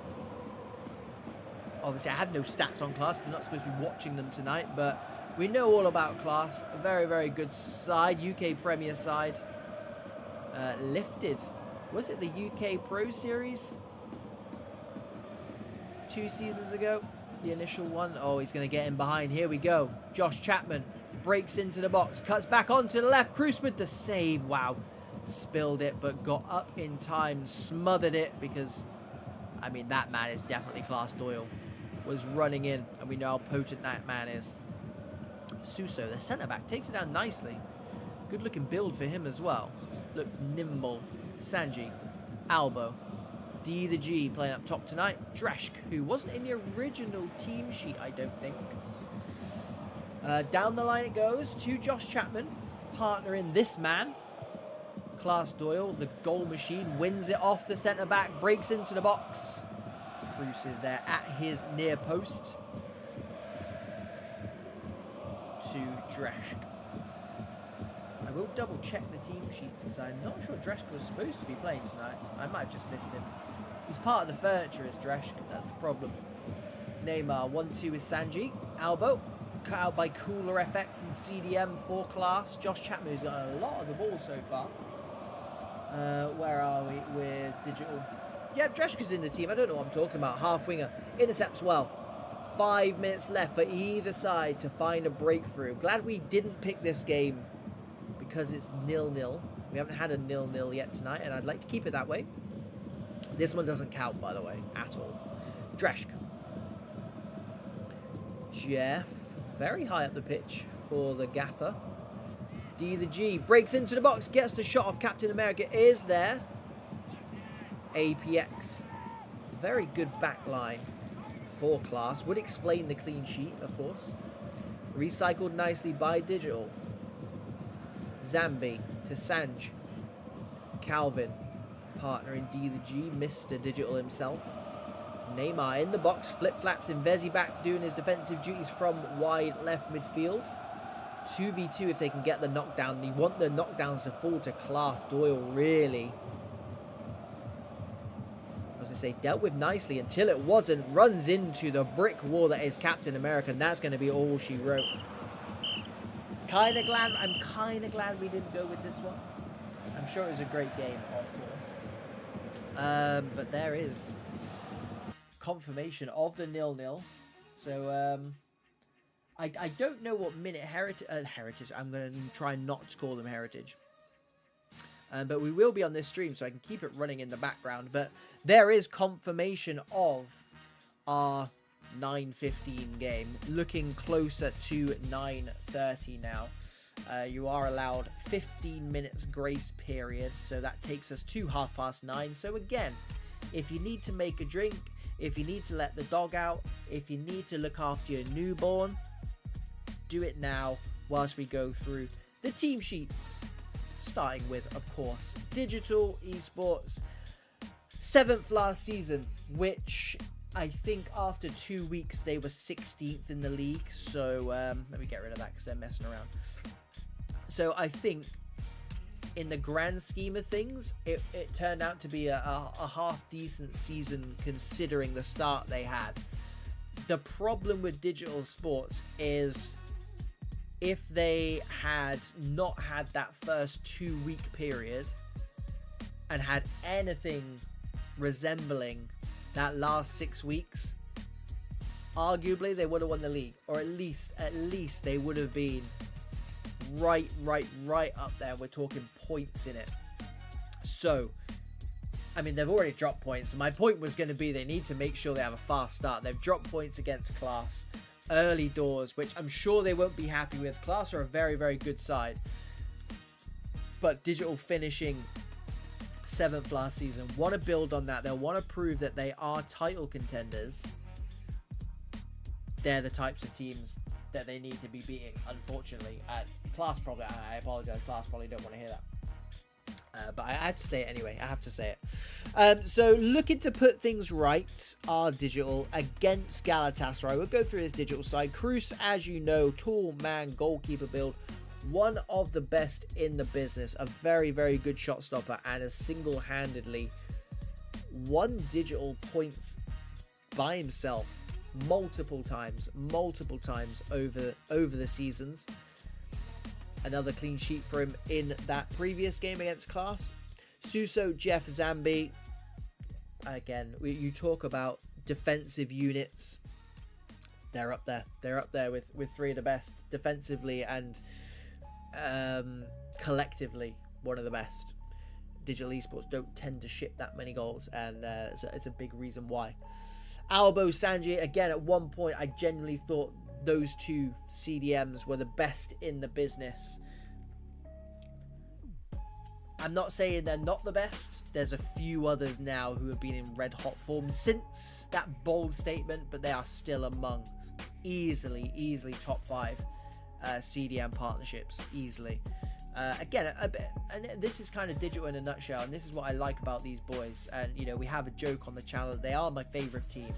Obviously, I have no stats on Class. I'm not supposed to be watching them tonight, but we know all about Class. A very, very good side, UK Premier side. Lifted. Was it the UK Pro Series 2 seasons ago? The initial one. Oh, he's going to get in behind. Here we go. Josh Chapman breaks into the box. Cuts back onto the left. Cruz with the save. Wow. Spilled it, but got up in time. Smothered it because, I mean, that man is definitely Class Doyle. Was running in, and we know how potent that man is. Suso, the centre-back, takes it down nicely. Good-looking build for him as well. Look nimble. Sanji, Albo, D the G playing up top tonight. Dreschk, who wasn't in the original team sheet, I don't think. Down the line it goes to Josh Chapman, partner in this man. Class Doyle, the goal machine, wins it off the centre-back, breaks into the box. Cruz is there at his near post. To Dreschk. I will double check the team sheets because I'm not sure Dreschk was supposed to be playing tonight. I might have just missed him. He's part of the furniture, is Dreschk. That's the problem. Neymar, 1-2 with Sanji. Albo, cut out by Cooler FX and CDM for Class. Josh Chapman, who's got a lot of the ball so far. Where are we with Digital? Yeah, Dreschk is in the team. I don't know what I'm talking about. Half winger. Intercepts well. 5 minutes left for either side to find a breakthrough. Glad we didn't pick this game because it's 0-0. We haven't had a 0-0 yet tonight, and I'd like to keep it that way. This one doesn't count, by the way, at all. Dreschk. Jeff, very high up the pitch for the gaffer. D the G breaks into the box, gets the shot off. Captain America is there. APX. Very good back line for Class. Would explain the clean sheet, of course. Recycled nicely by Digital. Zambi to Sanj. Calvin, partner in D the G, Mr. Digital himself. Neymar in the box, flip-flaps Invezi back doing his defensive duties from wide left midfield. 2v2 if they can get the knockdown. They want the knockdowns to fall to Class Doyle, really. to say dealt with nicely until it wasn't. Runs into the brick wall that is Captain America, and that's going to be all she wrote. I'm kind of glad we didn't go with this one. I'm sure it was a great game, of course. But there is confirmation of the 0-0. So, I don't know what minute heritage. I'm going to try not to call them heritage. But we will be on this stream, so I can keep it running in the background. But there is confirmation of our 9:15 game, looking closer to 9:30 now. You are allowed 15 minutes grace period, so that takes us to 9:30. So again, if you need to make a drink, if you need to let the dog out, if you need to look after your newborn, do it now whilst we go through the team sheets. Starting with, of course, Digital Esports, 7th last season, which I think after 2 weeks they were 16th in the league. So let me get rid of that because they're messing around. So I think in the grand scheme of things, it turned out to be a half decent season considering the start they had. The problem with Digital Sports is if they had not had that first 2 week period and had anything resembling that last 6 weeks, arguably they would have won the league, or at least they would have been right up there. We're talking points in it. So, I mean, they've already dropped points. My point was going to be they need to make sure they have a fast start. They've dropped points against Class early doors, which I'm sure they won't be happy with. Class are a very good side, but Digital finishing 7th last season want to build on that. They'll want to prove that they are title contenders. They're the types of teams that they need to be beating, unfortunately. Class probably, I apologize, Class probably don't want to hear that. But I have to say it anyway. I have to say it. So looking to put things right are Digital against Galatasaray. We'll go through his Digital side. Cruz, as you know, tall man, goalkeeper build. One of the best in the business. A very good shot stopper, and has single-handedly won Digital points by himself multiple times over the seasons. Another clean sheet for him in that previous game against Class. Suso, Jeff, Zambi. Again, you talk about defensive units. They're up there. They're up there with three of the best defensively and collectively one of the best. Digital Esports don't tend to ship that many goals, and it's a big reason why. Albo, Sanjay, again, at one point, I genuinely thought those two CDMs were the best in the business. I'm not saying they're not the best. There's a few others now who have been in red hot form since that bold statement, but they are still among easily top 5 CDM partnerships, easily. Again, and this is kind of Digital in a nutshell, and this is what I like about these boys. And you know, we have a joke on the channel that they are my favorite team.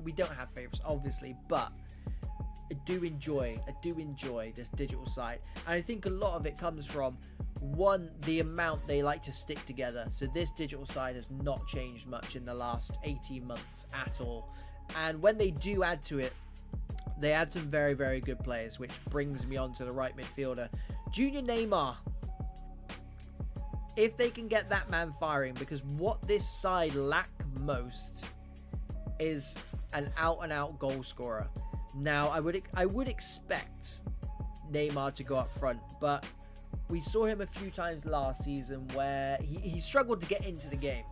We don't have favorites, obviously, but I do enjoy this Digital side, and I think a lot of it comes from, one, the amount they like to stick together. So this Digital side has not changed much in the last 18 months at all, and when they do add to it, they add some very good players, which brings me on to the right midfielder, Junior Neymar. If they can get that man firing, because what this side lack most is an out-and-out goal scorer. Now, I would expect Neymar to go up front, but we saw him a few times last season where he struggled to get into the game.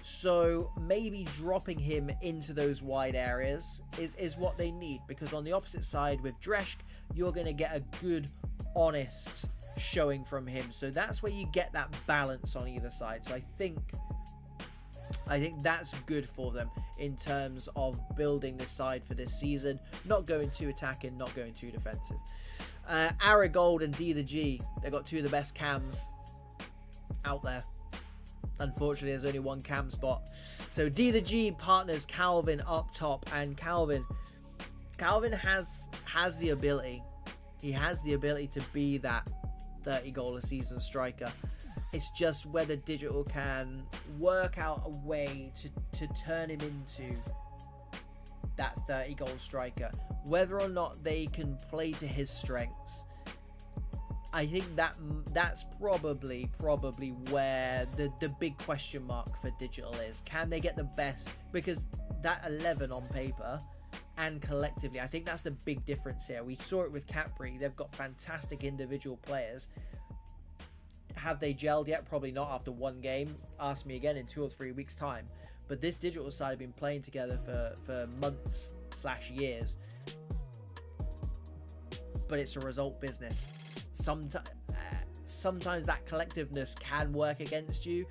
So maybe dropping him into those wide areas is what they need, because on the opposite side with Dreschk, you're going to get a good, honest showing from him. So that's where you get that balance on either side. So I think that's good for them in terms of building this side for this season. Not going too attacking, not going too defensive. Aragold and D the G, they've got two of the best cams out there. Unfortunately, there's only one cam spot. So D the G partners Calvin up top, and Calvin has the ability. He has the ability to be that 30 goal a season striker. It's just whether Digital can work out a way to turn him into that 30 goal striker. Whether or not they can play to his strengths, I think that's probably where the big question mark for Digital is. Can they get the best? Because that 11 on paper and collectively, I think that's the big difference here. We saw it with Capri. They've got fantastic individual players. Have they gelled yet? Probably not after one game. Ask me again in 2 or 3 weeks time. But this Digital side have been playing together for months/years. But it's a result business. Sometimes that collectiveness can work against you.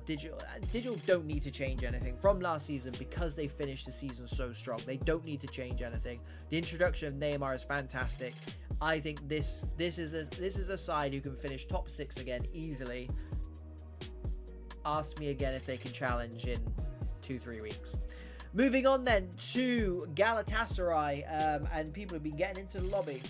Digital don't need to change anything from last season because they finished the season so strong. They don't need to change anything. The introduction of Neymar is fantastic. I think this is a side who can finish top 6 again easily. Ask me again if they can challenge in 2-3 weeks. Moving on then to Galatasaray, and people have been getting into the lobby.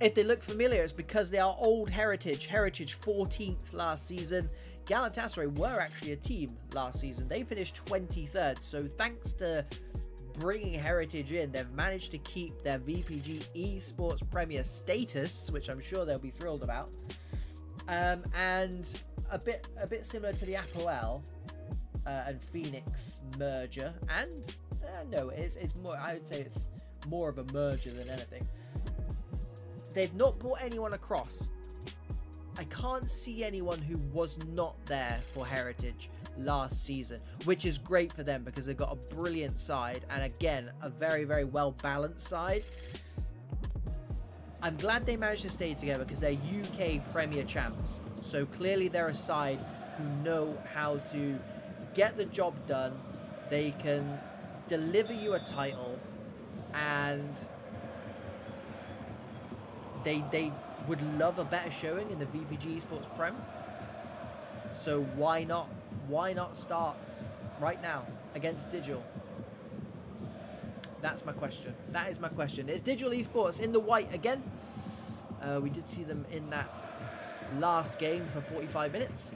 If they look familiar, it's because they are old Heritage 14th last season. Galatasaray were actually a team last season. They finished 23rd. So thanks to bringing Heritage in, they've managed to keep their VPG Esports Premier status, which I'm sure they'll be thrilled about. And a bit similar to the APOEL and Phoenix merger. And no, it's more. I would say it's more of a merger than anything. They've not brought anyone across. I can't see anyone who was not there for Heritage last season, which is great for them because they've got a brilliant side and again a very, very well balanced side. I'm glad they managed to stay together because they're UK Premier champs, so clearly they're a side who know how to get the job done. They can deliver you a title, and they would love a better showing in the VPG Esports Prem. So why not start right now against Digital? That's my question. That is my question. It's Digital Esports in the white again. We did see them in that last game for 45 minutes.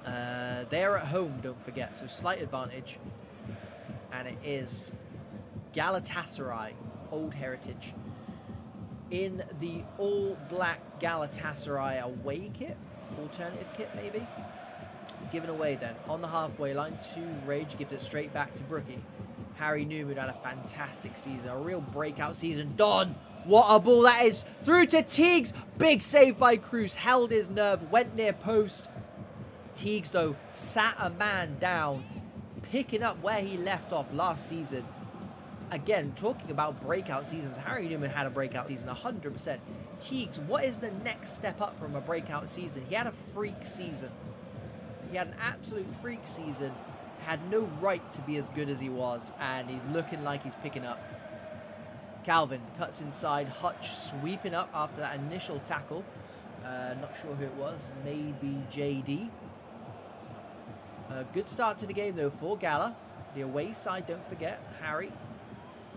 They're at home, don't forget, so slight advantage. And it is Galatasaray, old Heritage, in the all-black Galatasaray away kit, alternative kit maybe. Given away then, on the halfway line to Rage, gives it straight back to Brookie. Harry Newman had a fantastic season, a real breakout season. Don, what a ball that is, through to Teagues, big save by Cruz, held his nerve, went near post. Teagues though, sat a man down, picking up where he left off last season. Again, talking about breakout seasons, Harry Newman had a breakout season, 100%. Teagues, what is the next step up from a breakout season? He had a freak season. He had an absolute freak season. Had no right to be as good as he was, and he's looking like he's picking up. Calvin cuts inside. Hutch sweeping up after that initial tackle. Not sure who it was. Maybe JD. Good start to the game, though, for Gala. The away side, don't forget. Harry.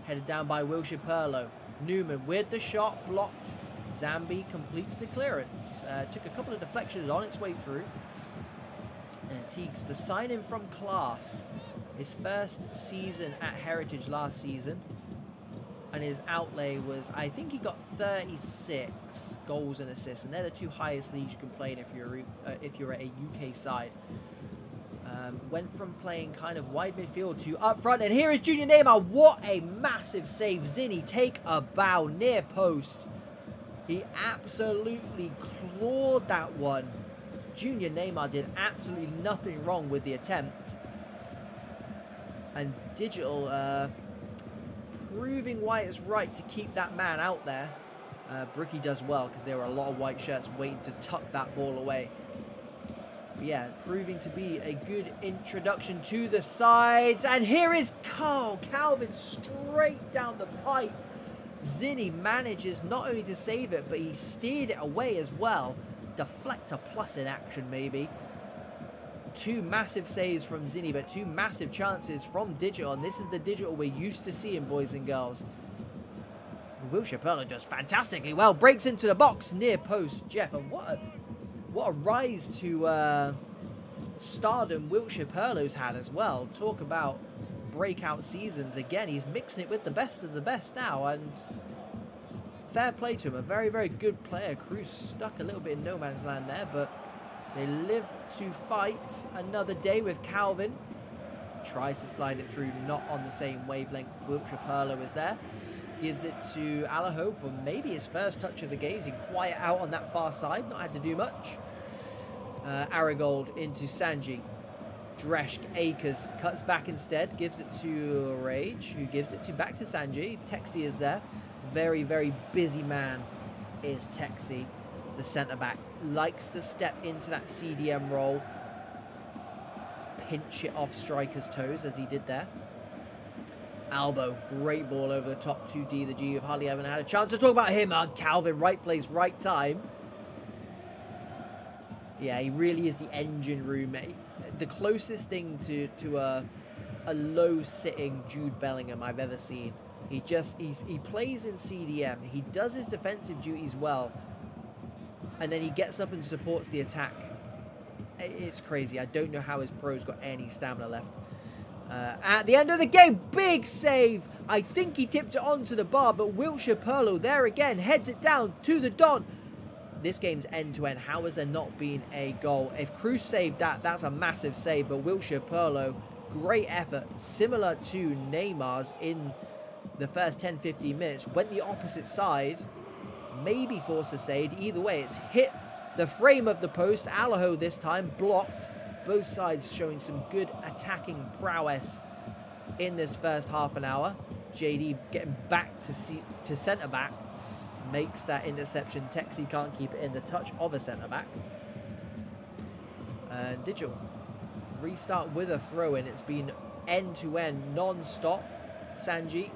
Headed down by Wilshire Perlo. Newman with the shot, blocked. Zambi completes the clearance. Took a couple of deflections on its way through. Teagues, the signing from Class. His first season at Heritage last season. And his outlay was, I think he got 36 goals and assists. And they're the two highest leagues you can play in if you're at a UK side. Went from playing kind of wide midfield to up front. And here is Junior Neymar. What a massive save. Zinni take a bow near post. He absolutely clawed that one. Junior Neymar did absolutely nothing wrong with the attempt. And Digital proving why it's right to keep that man out there. Brookie does well because there were a lot of white shirts waiting to tuck that ball away. But yeah, proving to be a good introduction to the sides. And here is Calvin straight down the pipe. Zinni manages not only to save it, but he steered it away as well. Deflector plus in action maybe. two massive saves from Zinni, but two massive chances from Digital. And this is the Digital we're used to seeing, boys and girls. Wilshere Perlo does fantastically well. Breaks into the box near post. Jeff, and what a rise to stardom Wilshere Perlo's had as well. Talk about breakout seasons. Again, he's mixing it with the best of the best now. And fair play to him. A very, very good player. Cruz stuck a little bit in no man's land there, but they live to fight another day with Calvin. Tries to slide it through, not on the same wavelength. Wilshere Perlo is there. Gives it to Alaho for maybe his first touch of the game. He's been quiet out on that far side. Not had to do much. Aragold into Sanji. Dreshk, Akers cuts back instead. Gives it to Rage, who gives it back to Sanji. Texi is there. Very, very busy man is Texi. The centre-back likes to step into that CDM role. Pinch it off striker's toes as he did there. Albo, great ball over the top to D the G. You've hardly ever had a chance to talk about him. Calvin, right place, right time. Yeah, he really is the engine room. The closest thing to a low-sitting Jude Bellingham I've ever seen. He plays in CDM. He does his defensive duties well. And then he gets up and supports the attack. It's crazy. I don't know how his pro's got any stamina left. At the end of the game, big save. I think he tipped it onto the bar, but Wilshere Perlo there again heads it down to the Don. This game's end-to-end. How has there not been a goal? If Cruz saved that, that's a massive save, but Wilshere Perlo, great effort. Similar to Neymar's in the first 10-15 minutes. Went the opposite side, maybe forced a save. Either way, it's hit the frame of the post. Alaho this time blocked. Both sides showing some good attacking prowess in this first half an hour. JD getting back to centre-back. Makes that interception. Texi can't keep it in the touch of a centre-back. Digital. Restart with a throw-in. It's been end-to-end, non-stop. Sanji.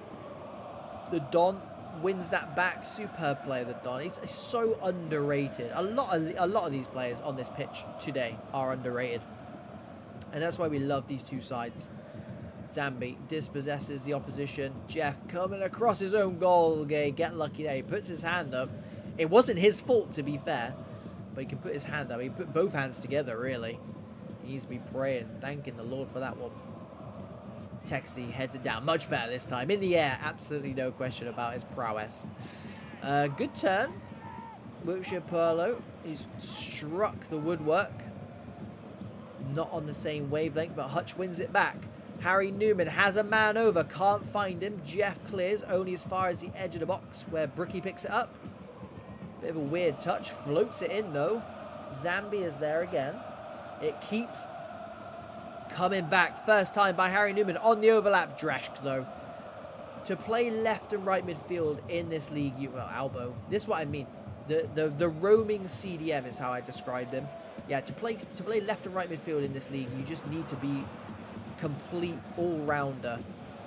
The Don wins that back. Superb player, the Don. He's so underrated. A lot of these players on this pitch today are underrated. And that's why we love these two sides. Zambi dispossesses the opposition. Jeff coming across his own goal. Get lucky there. He puts his hand up. It wasn't his fault, to be fair. But he can put his hand up. He put both hands together, really. He needs to be praying, thanking the Lord for that one. Texi heads it down. Much better this time. In the air. Absolutely no question about his prowess. Good turn. Wilshere Perlo. He's struck the woodwork. Not on the same wavelength, but Hutch wins it back. Harry Newman has a man over. Can't find him. Jeff clears only as far as the edge of the box where Brookie picks it up. Bit of a weird touch. Floats it in, though. Zambi is there again. It keeps coming back. First time by Harry Newman on the overlap. Dreshk, though. To play left and right midfield in this league, well, Albo. This is what I mean. The roaming CDM is how I described him. Yeah, to play left and right midfield in this league, you just need to be complete all-rounder.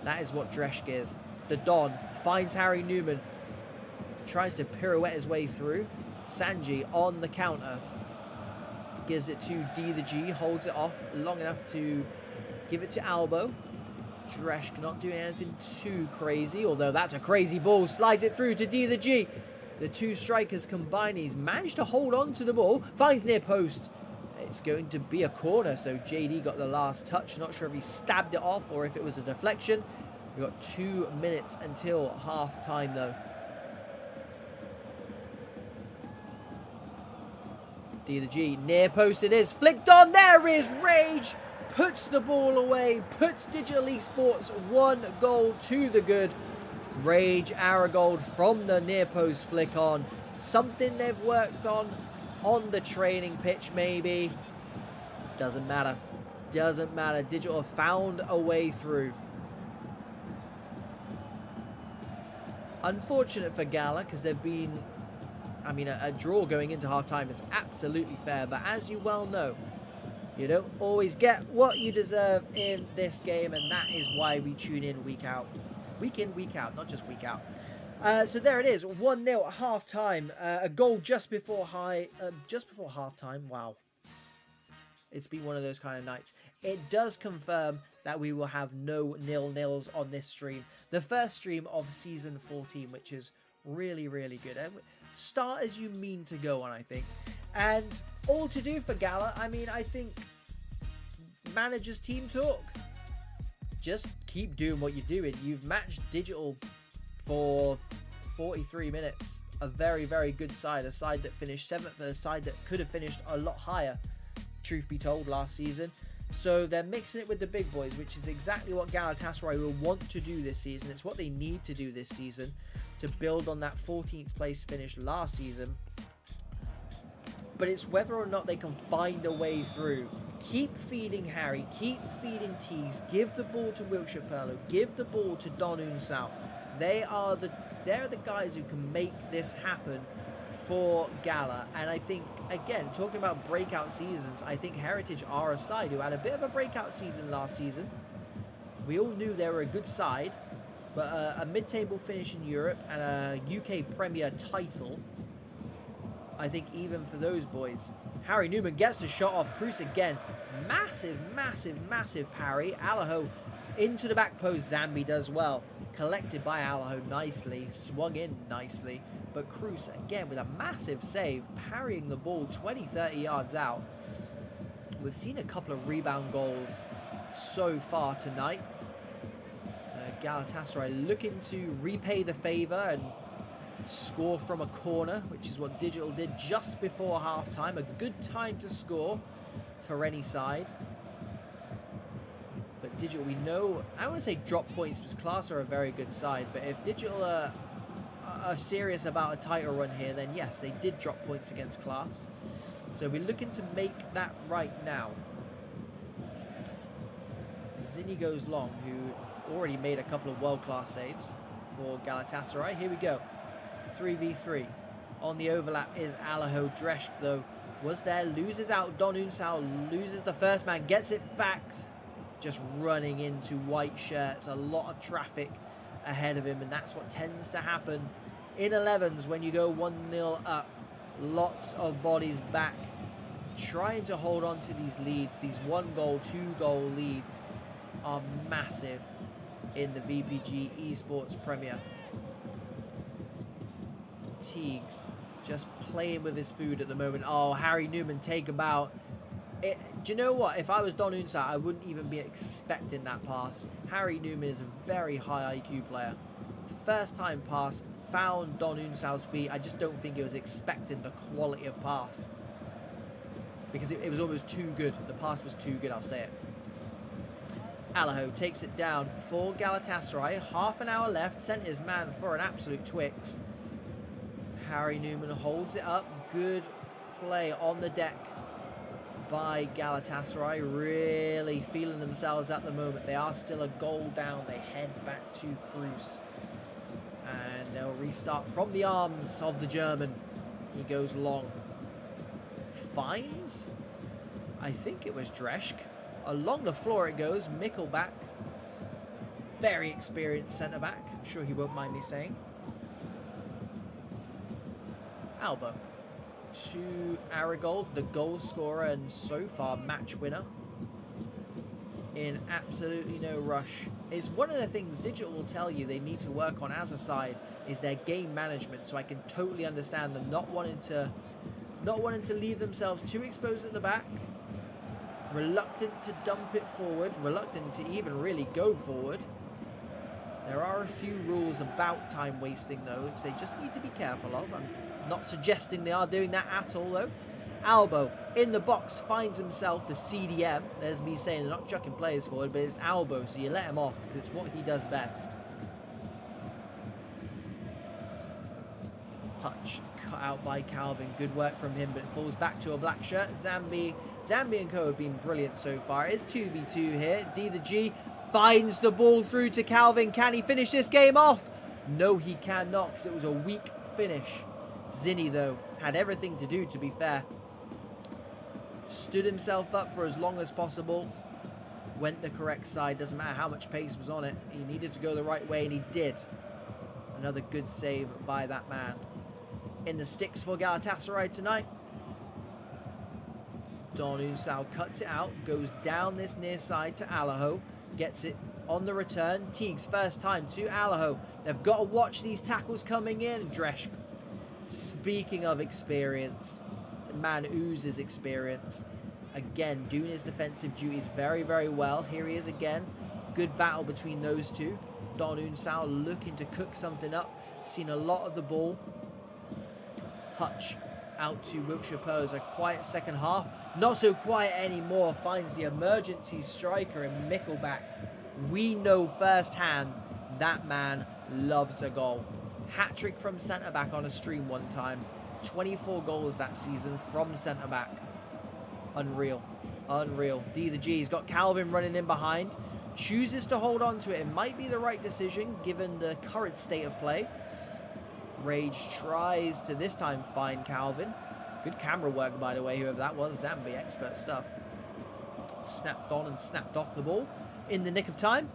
That is what Dreshk is. The Don finds Harry Newman. Tries to pirouette his way through. Sanji on the counter. Gives it to D the G. Holds it off long enough to give it to Albo. Dreshk not doing anything too crazy, although that's a crazy ball. Slides it through to D the G. The two strikers combine. He's managed to hold on to the ball. Finds near post. It's going to be a corner, so JD got the last touch. Not sure if he stabbed it off or if it was a deflection. We've got 2 minutes until half-time, though. D the G, near post it is. Flicked on, there is Rage. Puts the ball away. Puts Digital Esports 1 goal to the good. Rage Aragold from the near post flick on. Something they've worked on the training pitch, maybe. Doesn't matter. Doesn't matter. Digital have found a way through. Unfortunate for Gala, because they've been... I mean, a draw going into half-time is absolutely fair, but as you well know, you don't always get what you deserve in this game, and that is why we tune in week out. Week in, week out, not just week out. So there it is, 1-0 at half-time. A goal just before half-time. Wow. It's been one of those kind of nights. It does confirm that we will have no nil-nils on this stream. The first stream of Season 14, which is really, really good. Start as you mean to go on, I think. And all to do for Gala, I mean, I think managers team talk. Just keep doing what you're doing. You've matched Digital for 43 minutes. A very, very good side. A side that finished 7th, a side that could have finished a lot higher, truth be told, last season. So they're mixing it with the big boys, which is exactly what Galatasaray will want to do this season. It's what they need to do this season to build on that 14th place finish last season. But it's whether or not they can find a way through. Keep feeding Harry, keep feeding Teagues, give the ball to Wilshire Perlo, give the ball to Don Unsao. They're the guys who can make this happen for Gala. And I think, again, talking about breakout seasons, I think Heritage are a side who had a bit of a breakout season last season. We all knew they were a good side, but a mid-table finish in Europe and a UK Premier title, I think even for those boys. Harry Newman gets the shot off. Cruz again. Massive, massive, massive parry. Alaho into the back post. Zambi does well. Collected by Alaho nicely. Swung in nicely. But Cruz again with a massive save. Parrying the ball 20-30 yards out. We've seen a couple of rebound goals so far tonight. Galatasaray looking to repay the favour and score from a corner, which is what Digital did just before half-time. A good time to score for any side. But Digital, we know, I don't want to say drop points because Class are a very good side, but if Digital are serious about a title run here, then yes, they did drop points against Class. So we're looking to make that right now. Zinni goes long, who already made a couple of world-class saves for Galatasaray. Here we go. 3v3. On the overlap is Alaho. Dresch, though, was there. Loses out. Don Unsao loses the first man. Gets it back. Just running into white shirts. A lot of traffic ahead of him. And that's what tends to happen in 11s when you go 1-0 up. Lots of bodies back. Trying to hold on to these leads. These 1-goal, 2-goal leads are massive in the VPG Esports Premier. Teagues just playing with his food at the moment. Oh, Harry Newman take about it. Do you know what? If I was Don Unsao, I wouldn't even be expecting that pass. Harry Newman is a very high IQ player. First time pass, found Don Unsao's feet. I just don't think he was expecting the quality of pass. Because it was almost too good. The pass was too good, I'll say it. Alaho takes it down for Galatasaray. Half an hour left. Sent his man for an absolute Twix. Harry Newman holds it up. Good play on the deck by Galatasaray. Really feeling themselves at the moment. They are still a goal down. They head back to Cruz. And they'll restart from the arms of the German. He goes long. Finds? I think it was Dresch. Along the floor it goes. Mickelback. Very experienced centre-back. I'm sure he won't mind me saying. Alba to Aragold, the goal scorer and so far match winner. In absolutely no rush. It's one of the things Digital will tell you they need to work on as a side is their game management. So I can totally understand them not wanting to leave themselves too exposed at the back. Reluctant to dump it forward. Reluctant to even really go forward. There are a few rules about time wasting though, which they just need to be careful of. I'm not suggesting they are doing that at all though. Albo in the box finds himself the CDM. There's me saying they're not chucking players forward, but it's Albo, so you let him off because it's what he does best. Hutch cut out by Calvin. Good work from him, but it falls back to a black shirt. Zambi and Co have been brilliant so far. It's 2v2 here. D the G finds the ball through to Calvin. Can he finish this game off? No, he cannot because it was a weak finish. Zinni, though, had everything to do, to be fair. Stood himself up for as long as possible. Went the correct side. Doesn't matter how much pace was on it. He needed to go the right way, and he did. Another good save by that man. In the sticks for Galatasaray tonight. Don Unsao cuts it out, goes down this near side to Alaho, gets it on the return. Teague's first time to Alaho. They've got to watch these tackles coming in. Dresch, speaking of experience, the man oozes experience. Again, doing his defensive duties very, very well. Here he is again. Good battle between those two. Don Unsao looking to cook something up. Seen a lot of the ball. Hutch out to Wiltshire Pose. A quiet second half. Not so quiet anymore. Finds the emergency striker in Mickelback. We know firsthand that man loves a goal. Hat-trick from centre-back on a stream one time. 24 goals that season from centre-back. Unreal. Unreal. D the G's got Calvin running in behind. Chooses to hold on to it. It might be the right decision given the current state of play. Rage tries to this time find Calvin. Good camera work, by the way, whoever that was. Zambi, expert stuff. Snapped on and snapped off the ball in the nick of time.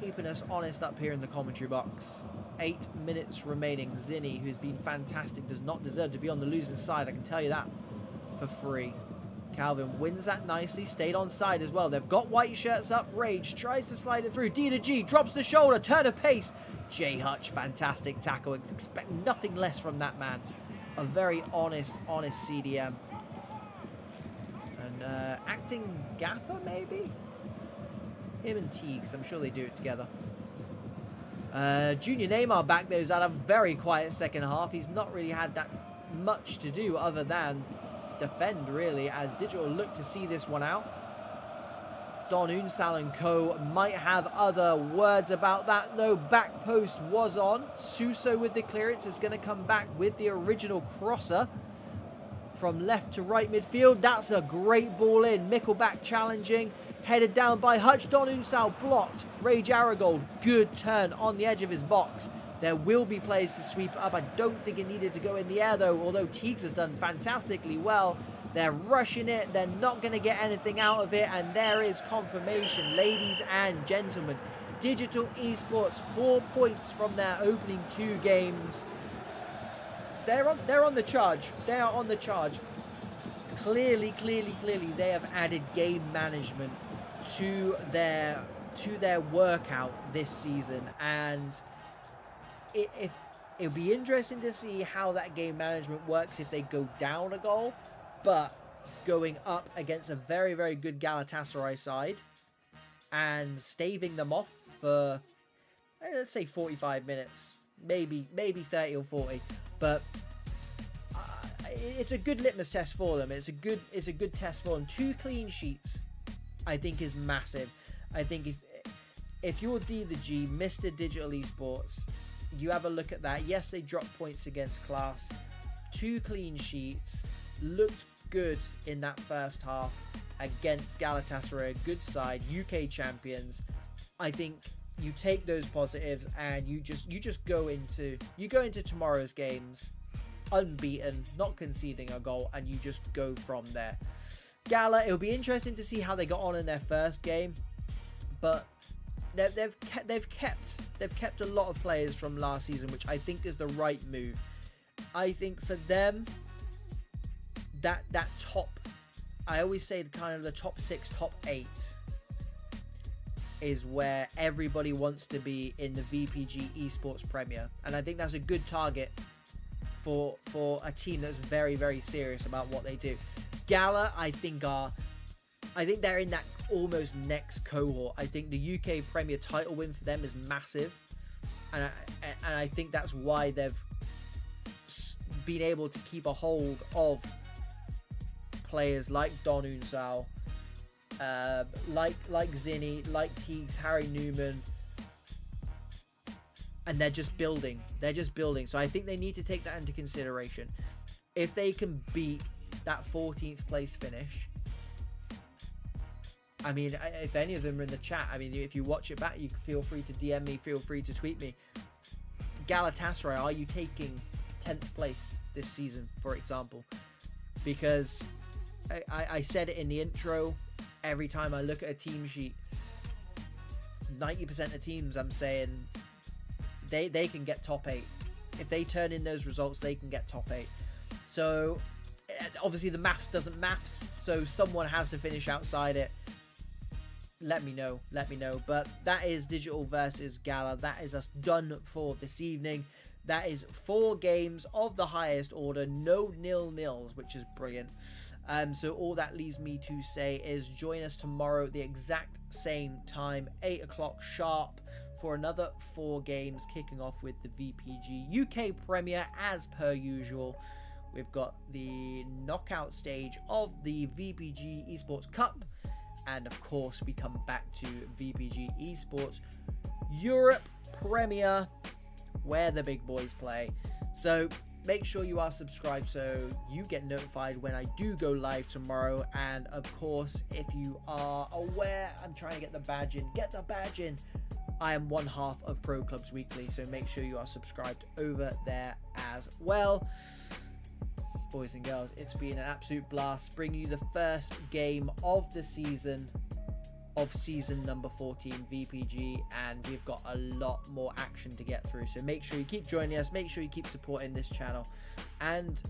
Keeping us honest up here in the commentary box. 8 minutes remaining. Zinni, who's been fantastic, does not deserve to be on the losing side. I can tell you that for free. Calvin wins that nicely. Stayed on side as well. They've got white shirts up. Rage tries to slide it through. D to G drops the shoulder. Turn of pace. J Hutch, fantastic tackle. Expect nothing less from that man. A very honest CDM. And acting gaffer, maybe? Him and Teagues. I'm sure they do it together. Junior Neymar back there has had a very quiet second half. He's not really had that much to do other than defend, really, as Digital look to see this one out. Don Unsal and co might have other words about that, though. Back post was on. Suso with the clearance is going to come back with the original crosser from left to right midfield. That's a great ball in. Mickelback challenging. Headed down by Hutch. Don Unsal blocked. Rage Aragold, good turn on the edge of his box. There will be players to sweep it up. I don't think it needed to go in the air, though, although Teagues has done fantastically well. They're rushing it. They're not going to get anything out of it. And there is confirmation, ladies and gentlemen. Digital Esports, 4 points from their opening 2 games. They're on the charge. They are on the charge. Clearly, they have added game management to their workout this season. And it'll be interesting to see how that game management works if they go down a goal. But going up against a very, very good Galatasaray side and staving them off for, let's say, 45 minutes, maybe 30 or 40. But it's a good litmus test for them. It's a good test for them. 2 clean sheets, I think, is massive. I think if you're D the G, Mr. Digital Esports, you have a look at that. Yes, they dropped points against Class. 2 clean sheets. Looked good in that first half against Galatasaray, a good side, UK champions. I think you take those positives and you just go into tomorrow's games unbeaten, not conceding a goal, and you just go from there. Gala, it'll be interesting to see how they got on in their first game, but they've kept a lot of players from last season, which I think is the right move. I think for them, that top, I always say kind of the top 6, top 8 is where everybody wants to be in the VPG Esports Premier, and I think that's a good target for a team that's very, very serious about what they do. Gala, I think they're in that almost next cohort. I think the UK Premier title win for them is massive, and I think that's why they've been able to keep a hold of players like Don Unsal, like Zinni, like Teagues, Harry Newman, and they're just building. So I think they need to take that into consideration. If they can beat that 14th place finish, I mean, if any of them are in the chat, I mean, if you watch it back, you can feel free to DM me, feel free to tweet me. Galatasaray, are you taking 10th place this season, for example? Because I said it in the intro, every time I look at a team sheet, 90% of teams, I'm saying they can get top 8. If they turn in those results, they can get top 8. So obviously the maths doesn't maths, so someone has to finish outside it. Let me know. But that is Digital versus Gala. That is us done for this evening. That is 4 games of the highest order, no nil-nils, which is brilliant. So all that leaves me to say is join us tomorrow at the exact same time, 8 o'clock sharp, for another 4 games, kicking off with the VPG UK Premier as per usual. We've got the knockout stage of the VPG Esports Cup, and of course we come back to VPG Esports Europe Premier, where the big boys play. So make sure you are subscribed so you get notified when I do go live tomorrow. And of course, if you are aware, I'm trying to get the badge in. Get the badge in. I am one half of Pro Clubs Weekly, so make sure you are subscribed over there as well. Boys and girls, it's been an absolute blast bringing you the first game of the season, of season number 14 VPG, and we've got a lot more action to get through. So make sure you keep joining us, make sure you keep supporting this channel and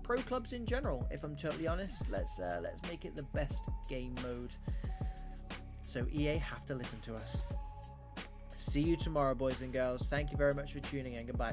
Pro Clubs in general. If I'm totally honest, let's make it the best game mode, so EA have to listen to us. See you tomorrow, boys and girls. Thank you very much for tuning in. Goodbye.